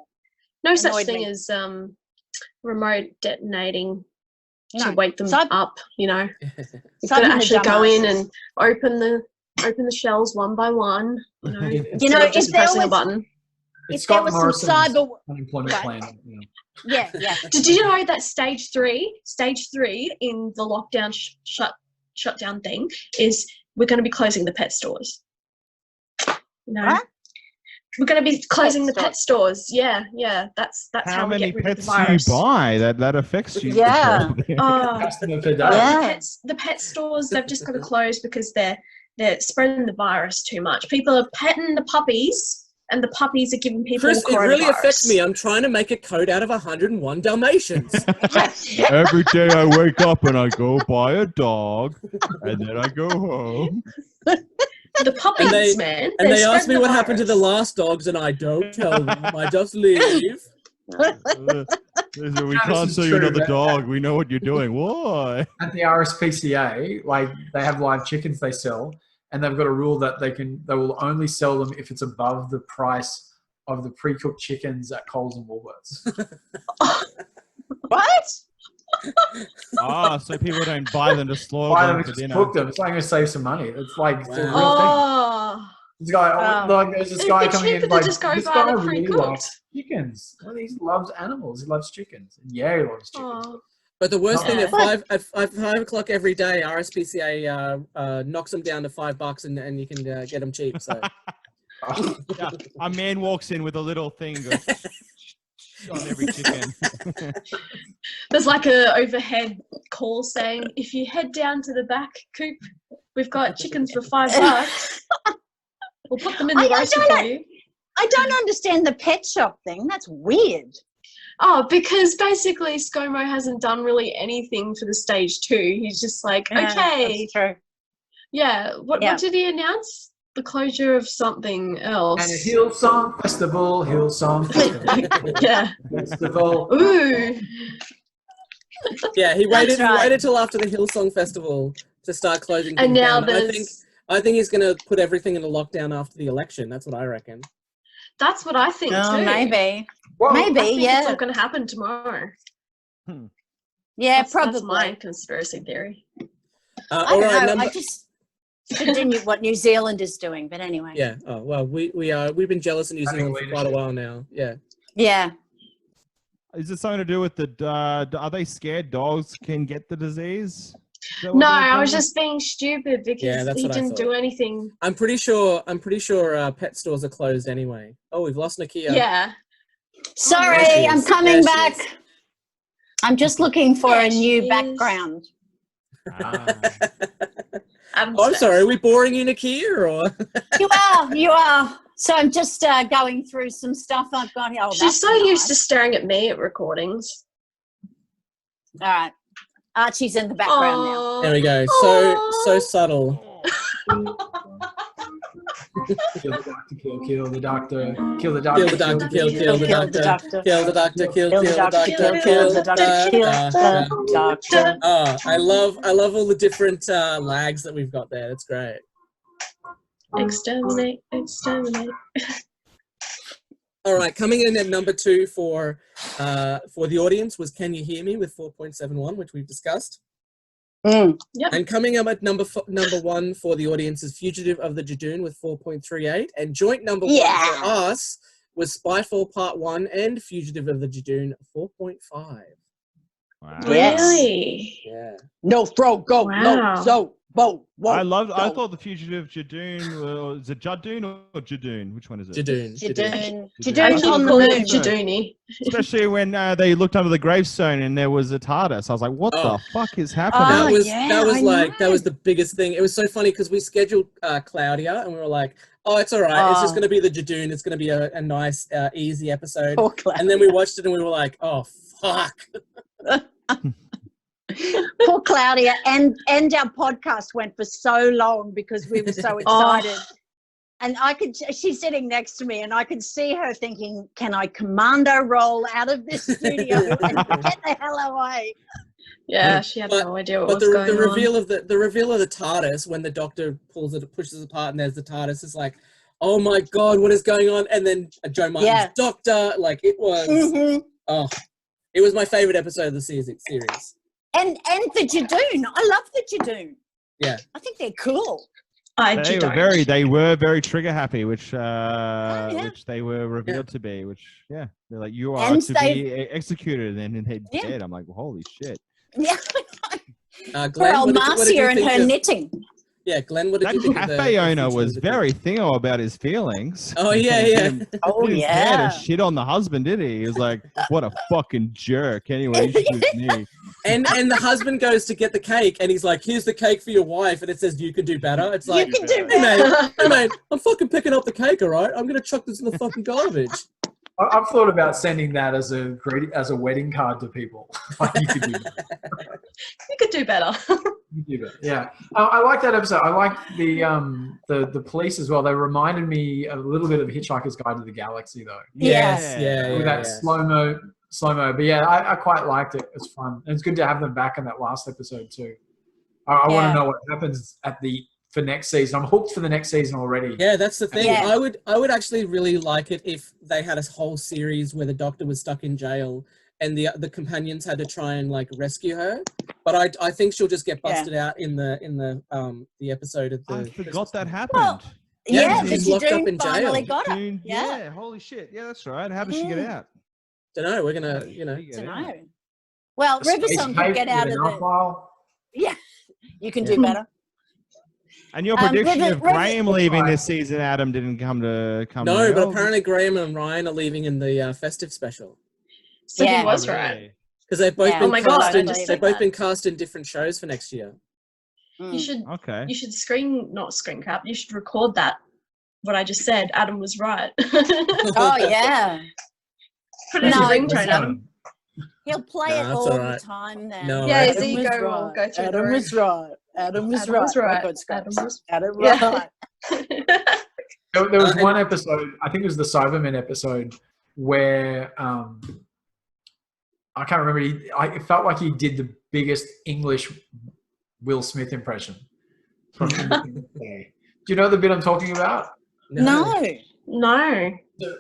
No such Annoyed thing me. as remote detonating to No. wake them up, you know. You've got Cybermen to are actually go in dumbasses. and open the shells one by one, you know, instead know, of just if there pressing a was- button. it's If there Scott was some Morrison's cyber, unemployment Right. plan. You know. yeah, Did you know that stage three in the lockdown shutdown thing is we're going to be closing the pet stores. You know, What? we're going to be closing the Pet pet stores. Yeah, that's How we many get rid of the pets do you virus. buy that affects you? Yeah. Oh, Customer per day. Yeah. the pet stores, they've just got to close because they're spreading the virus too much. People are petting the puppies, and the puppies are giving people Chris, it coronavirus. really affects me. I'm trying to make a coat out of 101 Dalmatians. Every day I wake up and I go buy a dog, and then I go home. The puppies, And they- man. And they're they ask spreading me the what happened to the virus. last dogs, and I don't tell them. I just leave. We can't is sell you true, another but- dog. We know what you're doing. Why? At the RSPCA, like they have live chickens they sell, and they've got a rule that they will only sell them if it's above the price of the pre-cooked chickens at Coles and Woolworths. What? So people don't buy them to slaughter Buy them them for and just dinner. cook them. It's not going to save some money. It's like it's a real thing. Oh, This guy, like, there's this It'd guy be coming cheaper in to like, just go this buy guy the really pre-cooked. loves chickens. Well, he loves animals. He loves chickens. And yeah, he loves chickens. oh. But the worst thing, at Yeah. 5 o'clock every day, RSPCA knocks them down to $5, and you can get them cheap. So Oh. Yeah, a man walks in with a little thing goes on every chicken. There's like a overhead call saying, if you head down to the back coop, we've got chickens for $5. We'll put them in the I roaster don't for know. you. I don't understand the pet shop thing. That's weird. Oh, because basically ScoMo hasn't done really anything for the stage 2. He's just like, okay. That's true. Yeah. What did he announce? The closure of something else. And a Hillsong Festival. Yeah. Festival. Ooh. Yeah, he waited. That's right. He waited till after the Hillsong Festival to start closing things And now down. there's... I think he's going to put everything in a lockdown after the election. That's what I reckon. That's what I think Oh, too. maybe. Well, I think it's yeah. not going to happen tomorrow. Yeah, That's probably. my conspiracy theory. I All don't right, know. I just continue what New Zealand is doing, but anyway. Yeah. Oh well, we've been jealous of New Zealand for quite a while now. Yeah. Yeah. Is it something to do with the? Are they scared dogs can get the disease? No, I was just being stupid because that's he what I didn't do thought. anything. I'm pretty sure pet stores are closed anyway. Oh, we've lost Nicchia. Yeah. Sorry, There she I'm is. coming There she back. is. I'm just looking for There a she new is. background. I'm Oh, I'm sorry. Are we boring you, Nicchia, or? You are. So I'm just going through some stuff I've got here. Oh, She's that's so used to nice. staring at me at recordings. All right. Archie's in the background now. Aw. There we go. Aw. So subtle. Kill the doctor, kill the doctor, kill the doctor, Kill the doctor, kill the doctor, kill the doctor, kill the doctor, kill the doctor, kill the doctor. Oh, I love all the different lags that we've got there. That's great. Exterminate, exterminate. All right, coming in at number 2 for the audience was Can You Hear Me with 4.71, which we've discussed. Mm. Yep. And coming up at number 1 for the audience is Fugitive of the Jadoon with 4.38. And joint number 1 for us was Spyfall Part 1 and Fugitive of the Jadoon 4.5. Wow. Yes. Really? Yeah. No, throw, go, Wow. no, so, whoa, whoa. I go. thought the Fugitive Jadoon was it Jadoon or Jadoon? Which one is it? Jadoon. Jadoon. I Jadoon's keep on the calling moon. it Jadooni. Especially when they looked under the gravestone and there was a TARDIS. I was like, what Oh. the fuck is happening? Oh, That was yeah, that I was know. the biggest thing. It was so funny because we scheduled Claudia and we were like, oh, it's all right. It's just Oh. going to be the Jadoon. It's going to be a nice, easy episode. Poor Claire. And then we watched it and we were like, oh, fuck. Poor Claudia. And our podcast went for so long because we were so excited. And she's sitting next to me and I could see her thinking, can I commando roll out of this studio and get the hell away? Yeah, she had no idea what But was going the on. reveal of the reveal of the TARDIS when the Doctor pushes it apart and there's the TARDIS is like, oh my god, what is going on? And then Joe Martin's Doctor, like it was, it was my favorite episode of the series. And the Jadoon. I love the Jadoon. Yeah, I think they're cool. They were very trigger happy, which yeah. which they were revealed to be. Which they're like, you are And to be executed, and then they're dead. I'm like, well, holy shit. Yeah. Glenn, Poor old what did Marcia you and think her of- knitting. Yeah, Glenn, what did That you think of cafe the owner feature was of the very thingo about his feelings. Oh yeah, yeah. Oh, He didn't care yeah. to shit on the husband, did he? He was like, what a fucking jerk. Anyway, he was me. And the husband goes to get the cake and he's like, here's the cake for your wife, and it says you can do better. It's like, You can do hey better. mate, I'm fucking picking up the cake, all right? I'm gonna chuck this in the fucking garbage. I've thought about sending that as a wedding card to people. Like, you could do that. You could do better. You do that. Yeah, I like that episode. I like the police as well. They reminded me a little bit of Hitchhiker's Guide to the Galaxy, though. Yes, yeah. With that slow mo. But yeah, I quite liked it. It's fun. And it's good to have them back in that last episode too. I want to know what happens for next season. I'm hooked for the next season already. Yeah, that's the thing. Yeah. I would actually really like it if they had a whole series where the Doctor was stuck in jail and the companions had to try and like rescue her. But I think she'll just get busted out in the episode of the. I forgot that happened. Well, Yeah, the she's locked up in Jadoon finally jail. got her. Yeah. Holy shit. Yeah, that's right. How did she get out? Don't know. We're gonna, Don't know. Well, Riversong could get out of the. Yeah, you can do better. And your prediction of Graham leaving Right. this season, Adam, didn't come No, to but apparently Graham and Ryan are leaving in the festive special So Yeah. he was right. because they've both Yeah. been Oh my God, cast I in. just They've said both that. been cast in different shows for next year. Mm. You should Okay. not screen cap. You should record that what I just said. Adam was right. Oh yeah. Put it in No, your ringtone, Adam. He'll play it Nah, it's all all the right. time then. No, Yeah, his Adam ego was will right. go through the Adam roof. was right. Adam was Adam right. was right. Oh, God, Scott. Adam was- Adam Yeah. right. There was And- one episode, I think it was the Cybermen episode, where I can't remember. It felt like he did the biggest English Will Smith impression from Independence Day. Do you know the bit I'm talking about? No. No.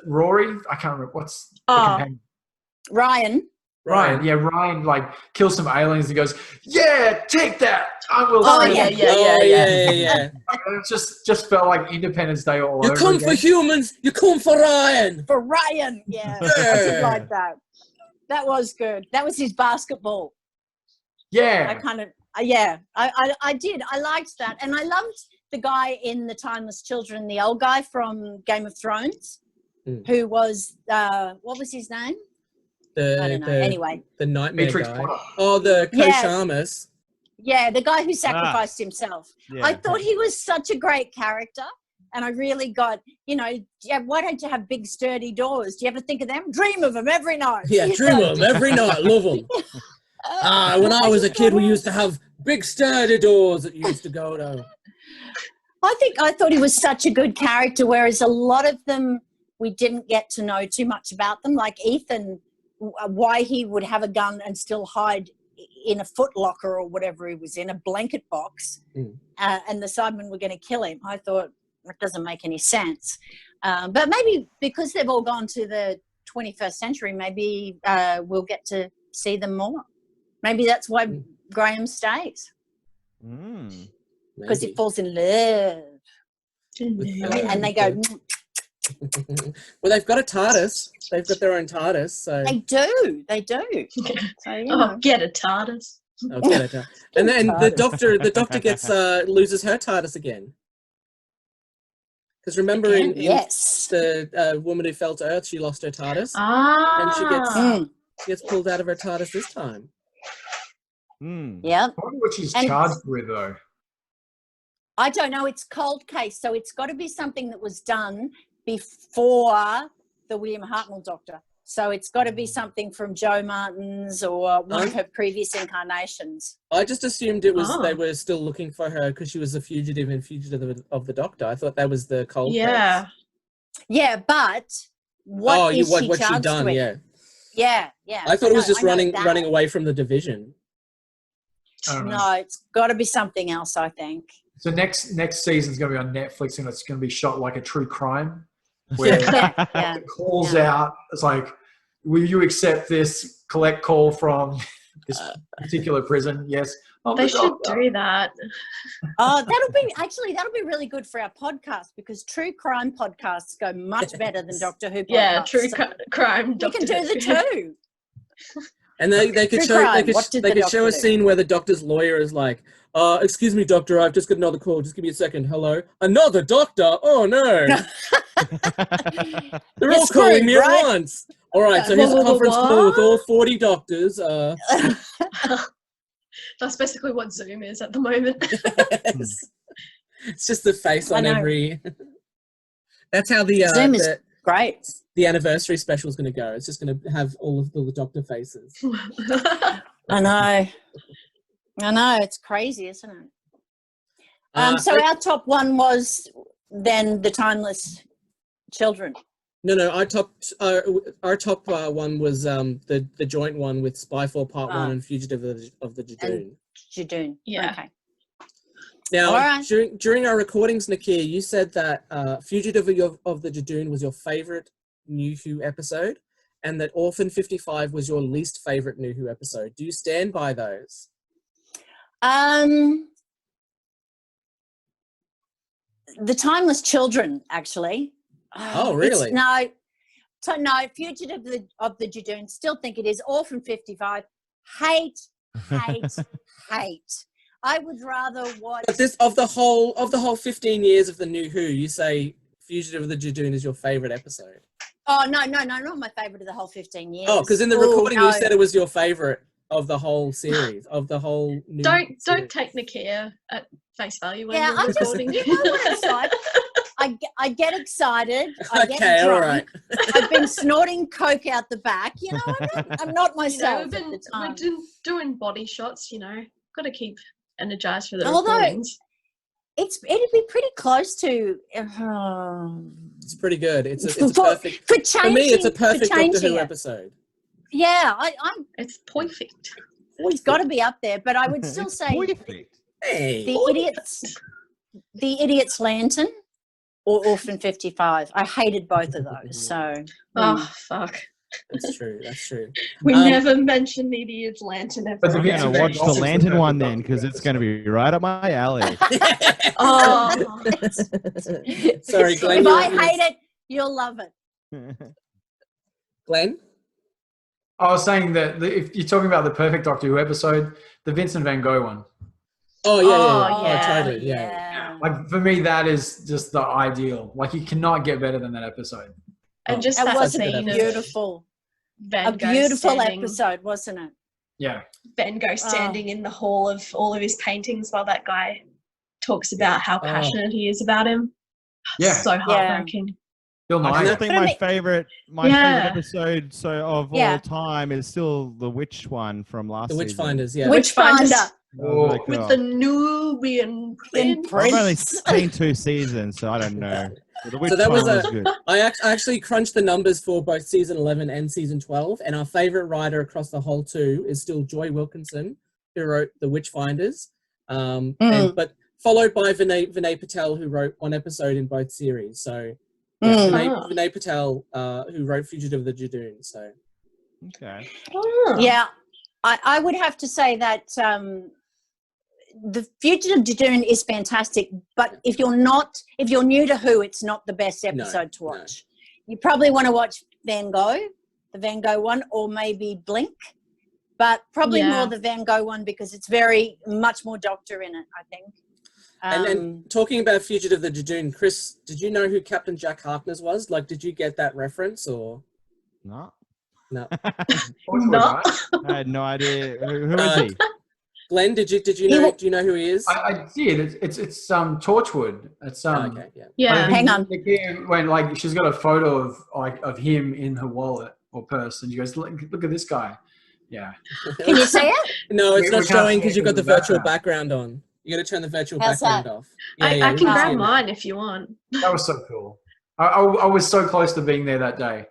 Rory? I can't remember. What's the Oh. companion? Ryan. Ryan. Yeah, Ryan like kills some aliens and goes, "Yeah, take that. I will." Oh, Smith." yeah. It just felt like Independence Day all You over come again. for humans, you come for Ryan. For Ryan. Yeah. I did like that. That was good. That was his basketball. Yeah. I kind of, I did. I liked that. And I loved the guy in The Timeless Children, the old guy from Game of Thrones, who was, what was his name? I don't know. Anyway. The nightmare Matrix guy. Potter. Oh, the Koshamas. Yeah, the guy who sacrificed himself. Yeah. I thought he was such a great character. And I really got, why don't you have big sturdy doors? Do you ever think of them? Dream of them every night. Yeah, dream of them every night. Love them. When I was a kid, we used to have big sturdy doors that you used to go to. I thought he was such a good character, whereas a lot of them, we didn't get to know too much about them. Like Ethan, why he would have a gun and still hide in a foot locker or whatever he was in, a blanket box, and the Cybermen were going to kill him. I thought, that doesn't make any sense. But maybe because they've all gone to the 21st century, maybe we'll get to see them more. Maybe that's why Graham stays, because he falls in love. And they go, well, they've got a TARDIS. They've got their own TARDIS. So they do. So, Get a TARDIS. I'll get it. And then the doctor gets loses her TARDIS again. Because remember, in the Woman Who Fell to Earth, she lost her TARDIS, and she gets pulled out of her TARDIS this time. Yeah. I wonder what she's charged with, though. I don't know. It's cold case, so it's got to be something that was done before the William Hartnell Doctor. So it's got to be something from Jo Martin's or one of her previous incarnations. I just assumed it was they were still looking for her because she was a fugitive and fugitive of the Doctor. I thought that was the cold case. Yeah, but what is she what charged she done? with? Yeah. I thought it was just running away from the division. No, it's got to be something else, I think. So next season's going to be on Netflix, and it's going to be shot like a true crime, where it calls out. It's like, will you accept this collect call from this particular prison? Yes. Oh, they should do that. Oh, that'll be really good for our podcast, because true crime podcasts go much better than Doctor Who podcasts. Yeah, true crime. We can do the two. And they could show a scene where the Doctor's lawyer is like, excuse me, Doctor, I've just got another call. Just give me a second. Hello? Another doctor? Oh, no. They're all calling me at once. All right, so here's a conference call with all 40 doctors. That's basically what Zoom is at the moment. It's just the face on every... That's how the... Zoom is great. The anniversary special is going to go. It's just going to have all of the Doctor faces. I know. It's crazy, isn't it? So our top one was then The Timeless Children. No. Our top one was the joint one with Spyfall Part 1 and Fugitive of the Judoon. Judoon. Yeah. Okay. Now, during our recordings, Nicchia, you said that Fugitive of the Judoon was your favourite New Who episode, and that Orphan 55 was your least favourite New Who episode. Do you stand by those? The Timeless Children, actually. Oh, really? No, Fugitive of the Judoon, still think it is. Orphan 55, hate. I would rather watch. But this of the whole 15 years of the New Who, you say Fugitive of the Judoon is your favourite episode. Oh no, not my favourite of the whole 15 years. Oh, because in the recording you said it was your favourite of the whole series, of the whole new Don't take Nicchia at face value when you're recording. You know what it's like. I get excited. I get Okay, drunk. all right. I've been snorting coke out the back. You know, I'm not You know, myself we've been at the time. doing body shots. You know, got to keep energized for the Although- recordings. It'd be pretty close to. It's pretty good. It's a for perfect. changing, For me, it's a perfect for Doctor changing Who it. episode. Yeah, It's perfect. it's got to be up there. But I would still It's say perfect. Hey. the idiot's lantern or Orphan 55. I hated both of those. So Oh fuck! That's true. That's true. We Um, never mentioned the idiot's lantern ever. But the I'm Vincent gonna Van watch Gogh the is lantern one perfect then, Doctor because Who it's gonna episode. be right up my alley. Oh, Sorry, Glenn. if I you- hate it, you'll love it. Glenn. I was saying that if you're talking about the perfect Doctor Who episode, the Vincent Van Gogh one. Oh yeah, Oh, yeah. yeah. Totally. Yeah. Like for me, that is just the ideal. Like you cannot get better than that episode. and just It that was such a good scene of episode. beautiful, Van a Gogh beautiful standing, episode, wasn't it? Yeah. Van Gogh standing in the hall of all of his paintings while that guy talks about how passionate he is about him. Yeah. So heartbreaking. Bill I Nye. still think But I my mean- favorite Yeah. episode of Yeah. all time is still the witch one from last The season. Witchfinders. Yeah. Witchfinder. That was really With cool. the Nubian In prince. I've only Prince. seen 2 seasons, so I don't know. But the witch that was one a- was good. I actually crunched the numbers for both season 11 and season 12, and our favorite writer across the whole 2 is still Joy Wilkinson, who wrote The Witchfinders, but followed by Vinay Patel, who wrote 1 episode in both series. So yeah, Vinay Patel, who wrote Fugitive of the Jadoon. So Okay. Oh. Yeah, I would have to say that the Fugitive Jadoon is fantastic, but if you're new to Who, it's not the best episode to watch. You probably want to watch the Van Gogh one, or maybe Blink, but probably more the Van Gogh one because it's very much more Doctor in it, I think. and talking about Fugitive of the Jadoon, Chris, did you know who Captain Jack Harkness was? Like, did you get that reference or No. no? No. I had no idea. Who is he? Glenn, did you know? Do you know who he is? I did. It's Torchwood. It's Okay, yeah. Yeah. Hang on. Nicchia, when like she's got a photo of him in her wallet or purse, and she goes, "Look at this guy." Yeah. Can you see it? No, it's We not can't showing see because it you've got the in the virtual background. background on. You got to turn the virtual How's background that? off. I we can can grab see it now. mine if you want. That was so cool. I was so close to being there that day,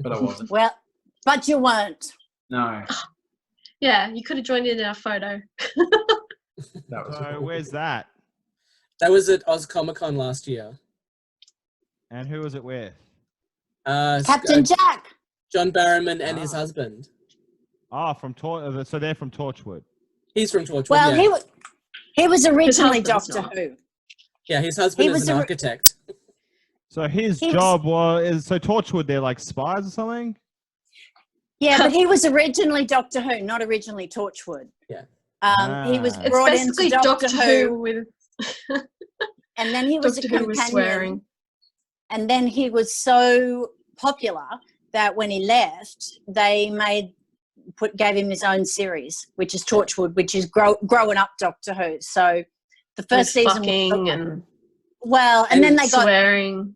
but I wasn't. Well, but you weren't. No, Yeah, you could have joined in our photo. that was. So where's that? That was at Oz Comic Con last year. And who was it with? Captain Jack. John Barrowman and his husband. Oh, so they're from Torchwood. He's from Torchwood. Well, yeah. he was originally husband's Doctor not. Who. Yeah, his husband he is was an a- architect. So his He job was Torchwood. They're like spies or something. Yeah, but he was originally Doctor Who, not originally Torchwood. Yeah. He was It's brought It's into basically Doctor Who, with and then he was Doctor a Who was companion. swearing. And then he was so popular that when he left, they gave him his own series, which is Torchwood, which is growing up Doctor Who. So the first With season fucking and and then they swearing.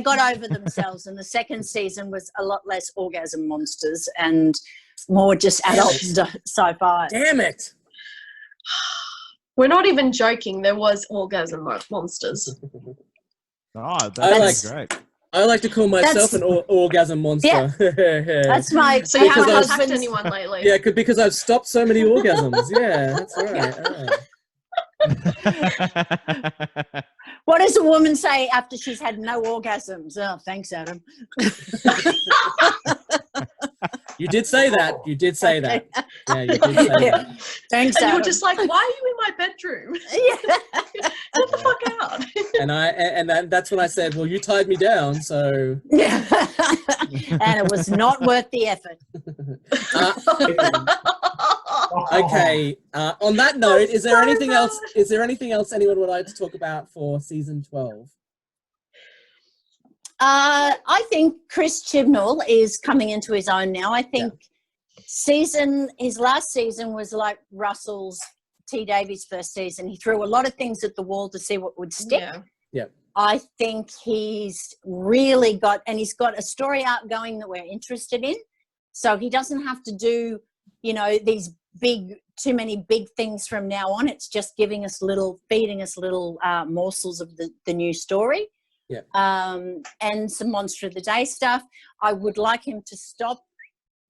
got over themselves, and the second season was a lot less orgasm monsters and more just adult sci-fi. Damn it! We're not even joking. There was orgasm monsters. Oh, That's- that's great. I like to call myself an orgasm monster. That's my. So you Because haven't I- attacked anyone lately. yeah, because I've stopped so many orgasms. Yeah, that's right. What does a woman say after she's had no orgasms? Oh, thanks, Adam. You did say that. You did say that. Yeah, you did say that. Thanks, And Adam. you're just like, why are you in my bedroom? Yeah. Get the fuck out. And that's when I said, well, you tied me down, so Yeah. And it was not worth the effort. okay. On that note, is there anything else? Is there anything else anyone would like to talk about for season 12? I think Chris Chibnall is coming into his own now. I think his last season was like Russell's T. Davies' first season. He threw a lot of things at the wall to see what would stick. Yeah. Yeah. I think he's really got, and he's got a story arc going that we're interested in. So he doesn't have to do, you know, these too many big things from now on. It's just feeding us little morsels of the new story. Yeah. And some Monster of the Day stuff. I would like him to stop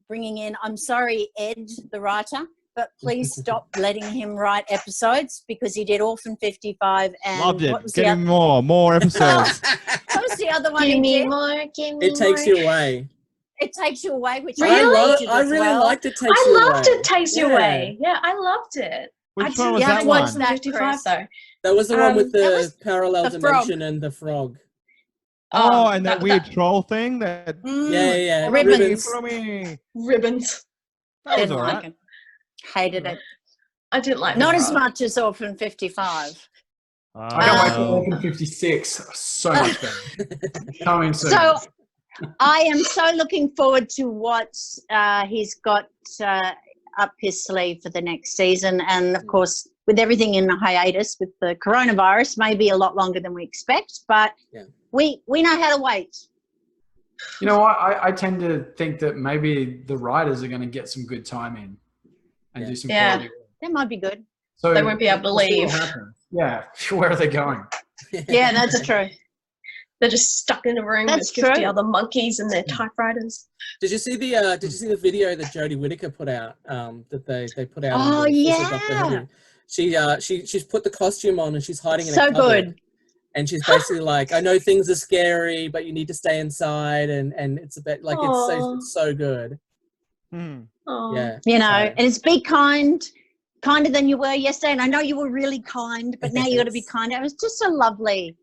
bringing in, I'm sorry, Ed, the writer, but please stop letting him write episodes, because he did Orphan 55 and Loved it. what was Give the me other? more episodes. What was the other one Give he me did? more, give me It Takes more. You Away. It Takes You Away, which Really? I really liked It Takes You I Away. loved It Takes You Yeah. Away. Yeah, I loved it. Which I one was didn't that watch one? the 55 Chris. though. That was the one with that the was parallel the frog. dimension and the frog. Oh, and that weird troll thing. That Yeah. Ribbons. For me. Ribbons. That was Didn't all like right. it. Hated it. I didn't like Not the as frog. much as Orphan 55. I can't wait for Um, Orphan 56. So much better. Coming soon. So I am so looking forward to what he's got up his sleeve for the next season. And of course, with everything in hiatus with the coronavirus, maybe a lot longer than we expect, but we know how to wait. You know what? I tend to think that maybe the writers are going to get some good time in and do some quality work. That might be good. So They won't be able to we'll see what leave. happens. Yeah. Where are they going? Yeah, that's true. They're just stuck in a room That's with 50 true. other monkeys and their typewriters. Did you see the video that Jodie Whittaker put out? That they put out. Oh, on the yeah. Doctor Who. She's put the costume on and she's hiding in a So cupboard. good. And she's basically like, I know things are scary, but you need to stay inside, and it's a bit like it's so good. Aw. Yeah. You know, so- and it's be kinder than you were yesterday. And I know you were really kind, but now you got to be kinder. It was just a lovely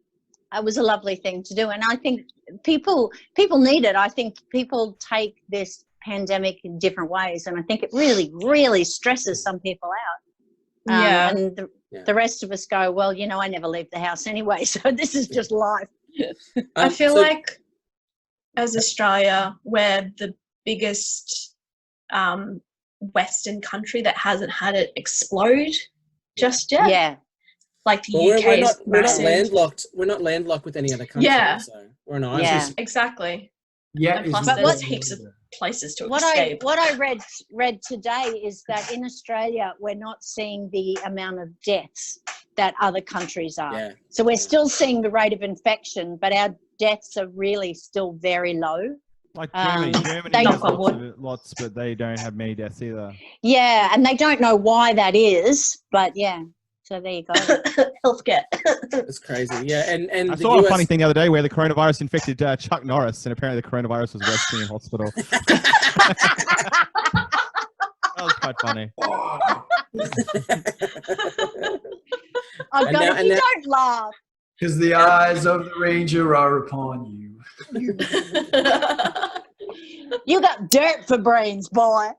thing to do. And I think people need it. I think people take this pandemic in different ways. And I think it really, really stresses some people out. Yeah. And the rest of us go, well, you know, I never leave the house anyway. So this is just life. I feel so- like as Australia, we're the biggest Western country that hasn't had it explode just yet. Yeah. Like the Well, UK we're is not massive. landlocked. We're not landlocked with any other country. Yeah. So we're an island. Yeah. Exactly. Yeah. And plus But there's heaps of places to What escape. I read today is that in Australia we're not seeing the amount of deaths that other countries are. Yeah. So we're still seeing the rate of infection, but our deaths are really still very low. Like Germany. They Germany don't has lots, but they don't have many deaths either. Yeah, and they don't know why that is, but yeah. So there you go. Healthcare. It's crazy. Yeah, and I the saw US, a funny thing the other day where the coronavirus infected Chuck Norris, and apparently the coronavirus was resting in hospital. That was quite funny. Oh And God, now- if and you now- don't laugh. Because the eyes of the ranger are upon you. You got dirt for brains, boy.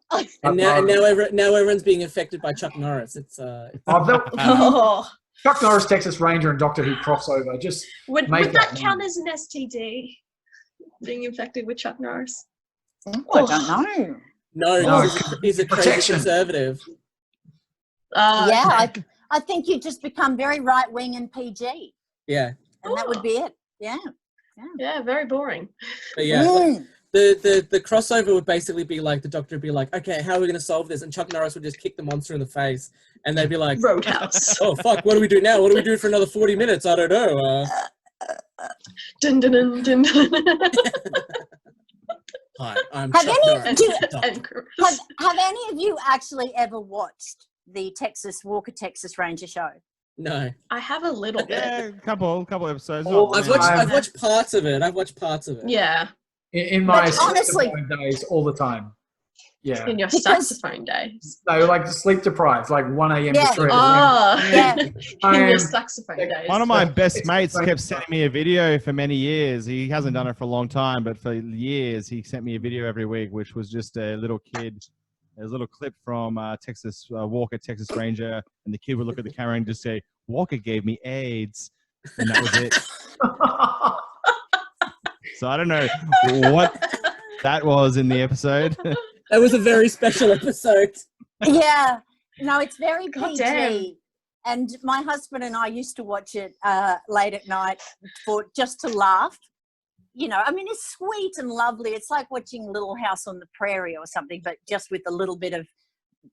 and now everyone's being affected by Chuck Norris. It's Oh. Chuck Norris, Texas Ranger, and Doctor Who crossover. Just Would Make that that count one. as an STD? Being infected with Chuck Norris? I don't know. no, No, he's a crazy protection. conservative. Yeah, Okay. I think you just become very right wing and PG, Yeah, and that would be it. Yeah. Yeah, very boring. but yeah. Mm. The crossover would basically be like the Doctor would be like, okay, how are we going to solve this? And Chuck Norris would just kick the monster in the face, and they'd be like, Roadhouse. oh fuck, what do we do now? What do we do for another 40 minutes? I don't know. Dun, dun, dun, dun, dun. Hi, I'm Have Chuck any- Norris. do- Doctor. Have any of you actually ever watched the Walker Texas Ranger show? No, I have a little bit. Yeah, a couple episodes. Oh, not I've many. watched parts of it. I've watched parts of it. Yeah, in my But honestly- saxophone days all the time. Yeah. in your Because- saxophone days. No, like sleep deprived, like 1 a.m. Yeah. to 3 a.m. Oh, Yeah. I in am- your saxophone days. One of my So, best it's mates like- kept sending me a video for many years. He hasn't done it for a long time, but for years he sent me a video every week, which was just a little kid, a little clip from Walker, Texas Ranger, and the kid would look at the camera and just say, "Walker gave me AIDS," and that was it. So I don't know what that was in the episode. That was a very special episode. Yeah. No, it's very God PG. damn. And my husband and I used to watch it late at night just to laugh. You know, I mean, it's sweet and lovely. It's like watching Little House on the Prairie or something, but just with a little bit of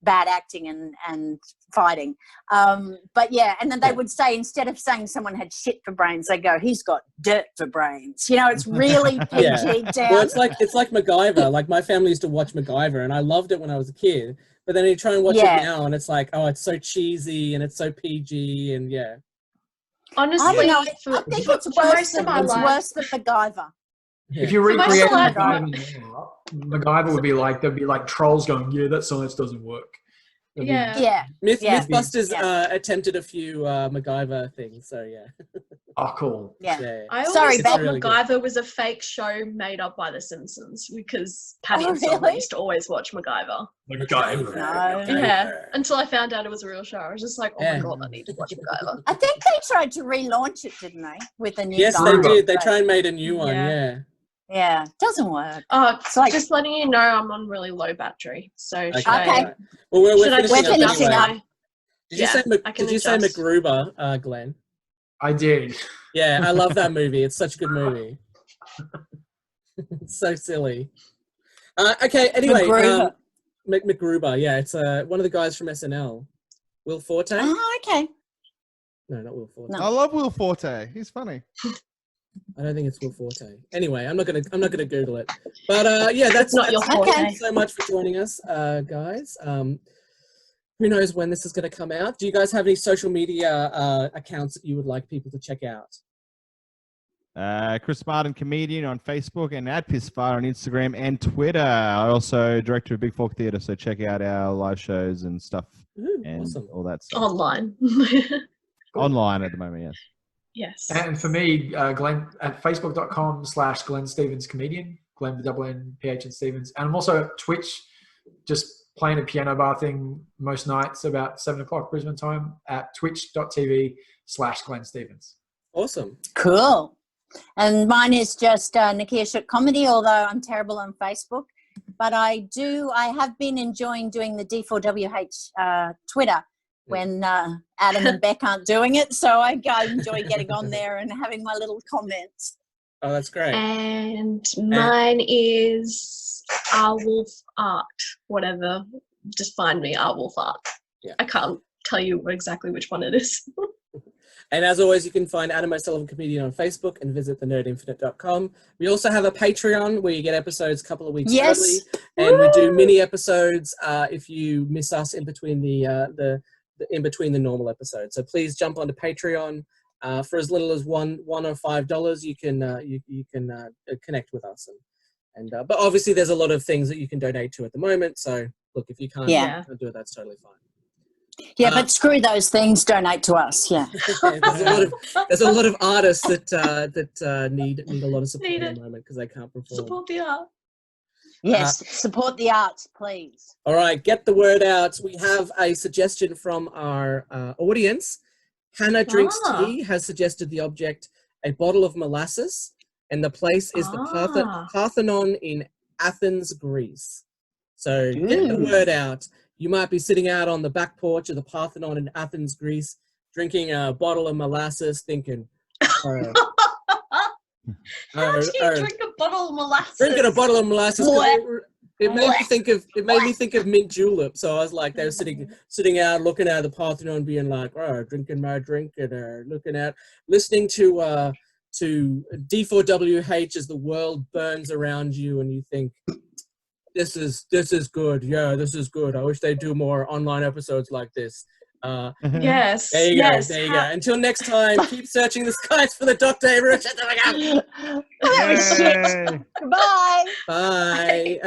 bad acting and fighting. But yeah, and then they would say, instead of saying someone had shit for brains, they go, he's got dirt for brains. You know, it's really PG down. Well, it's like MacGyver. Like, my family used to watch MacGyver, and I loved it when I was a kid. But then you try and watch it now, and it's like, oh, it's so cheesy and it's so PG, and yeah. Honestly, I think it's worse than MacGyver. Yeah. If you recreate life, MacGyver would be like, there'd be like trolls going, yeah, that science doesn't work. Mythbusters attempted a few MacGyver things, so yeah. Oh, cool. Yeah. I always thought MacGyver was a fake show made up by The Simpsons, because Patty and Selma used to always watch MacGyver. MacGyver. Yeah, until I found out it was a real show. I was just like, oh my God, I need to watch MacGyver. I think they tried to relaunch it, didn't they? With a new Yes, guy. they did. They tried and made a new one, yeah. Yeah, doesn't work. Oh, just letting you know, I'm on really low battery. So okay. Well, we're finishing up. Did you say MacGruber, Glenn? I did. Yeah, I love that movie. It's such a good movie. It's so silly. Okay, anyway, MacGruber. Yeah, it's one of the guys from SNL, Will Forte. Oh, okay. No, not Will Forte. No. I love Will Forte. He's funny. I don't think it's Will Forte. Anyway, I'm not gonna Google it. But yeah, that's not your forte. Thank you so much for joining us, guys. Who knows when this is going to come out? Do you guys have any social media accounts that you would like people to check out? Chris Martin Comedian on Facebook and @PissFire on Instagram and Twitter. I also director of Big Fork Theatre, so check out our live shows and stuff. Ooh, and awesome. all that stuff. Online. Online at the moment, yes. Yes. And for me, Glenn at facebook.com/Glenn Stevens Comedian, Glenn with N, PH and Stevens. And I'm also at Twitch, just playing a piano bar thing most nights about 7 o'clock Brisbane time at twitch.tv/Glenn Stevens. Awesome. Cool. And mine is just Nicchia Schutt Comedy, although I'm terrible on Facebook. But I have been enjoying doing the D4WH Twitter when Adam and Beck aren't doing it. So I enjoy getting on there and having my little comments. Oh, that's great. And mine is Wolf Art, whatever. Just find me, Wolf Art. Yeah. I can't tell you exactly which one it is. And as always, you can find Adam O'Sullivan Comedian on Facebook and visit thenerdinfinite.com. We also have a Patreon where you get episodes a couple of weeks early. And we do mini episodes if you miss us in between the normal episodes. So please jump onto Patreon. For as little as $1 or $5, you can connect with us. But obviously, there's a lot of things that you can donate to at the moment. So look, if you can't do it, that's totally fine. Yeah, but screw those things. Donate to us. Yeah. There's a lot of artists that need a lot of support at the moment because they can't perform. Support the art. Yes, support the arts, please. All right, get the word out. We have a suggestion from our audience. Hannah Drinks Tea has suggested the object, a bottle of molasses, and the place is the Parthenon in Athens, Greece. So get the word out. You might be sitting out on the back porch of the Parthenon in Athens, Greece, drinking a bottle of molasses, thinking, How do you drink a bottle of molasses? Drinking a bottle of molasses. It made me think of mint julep. So I was like, they were sitting out, looking at the Parthenon, being like, oh, drinking my drink, and listening to D4WH as the world burns around you, and you think, this is good. Yeah, this is good. I wish they'd do more online episodes like this. Yes. There you go. There you go. Until next time, keep searching the skies for the Dr. Avery. Oh, shit. Goodbye. Bye.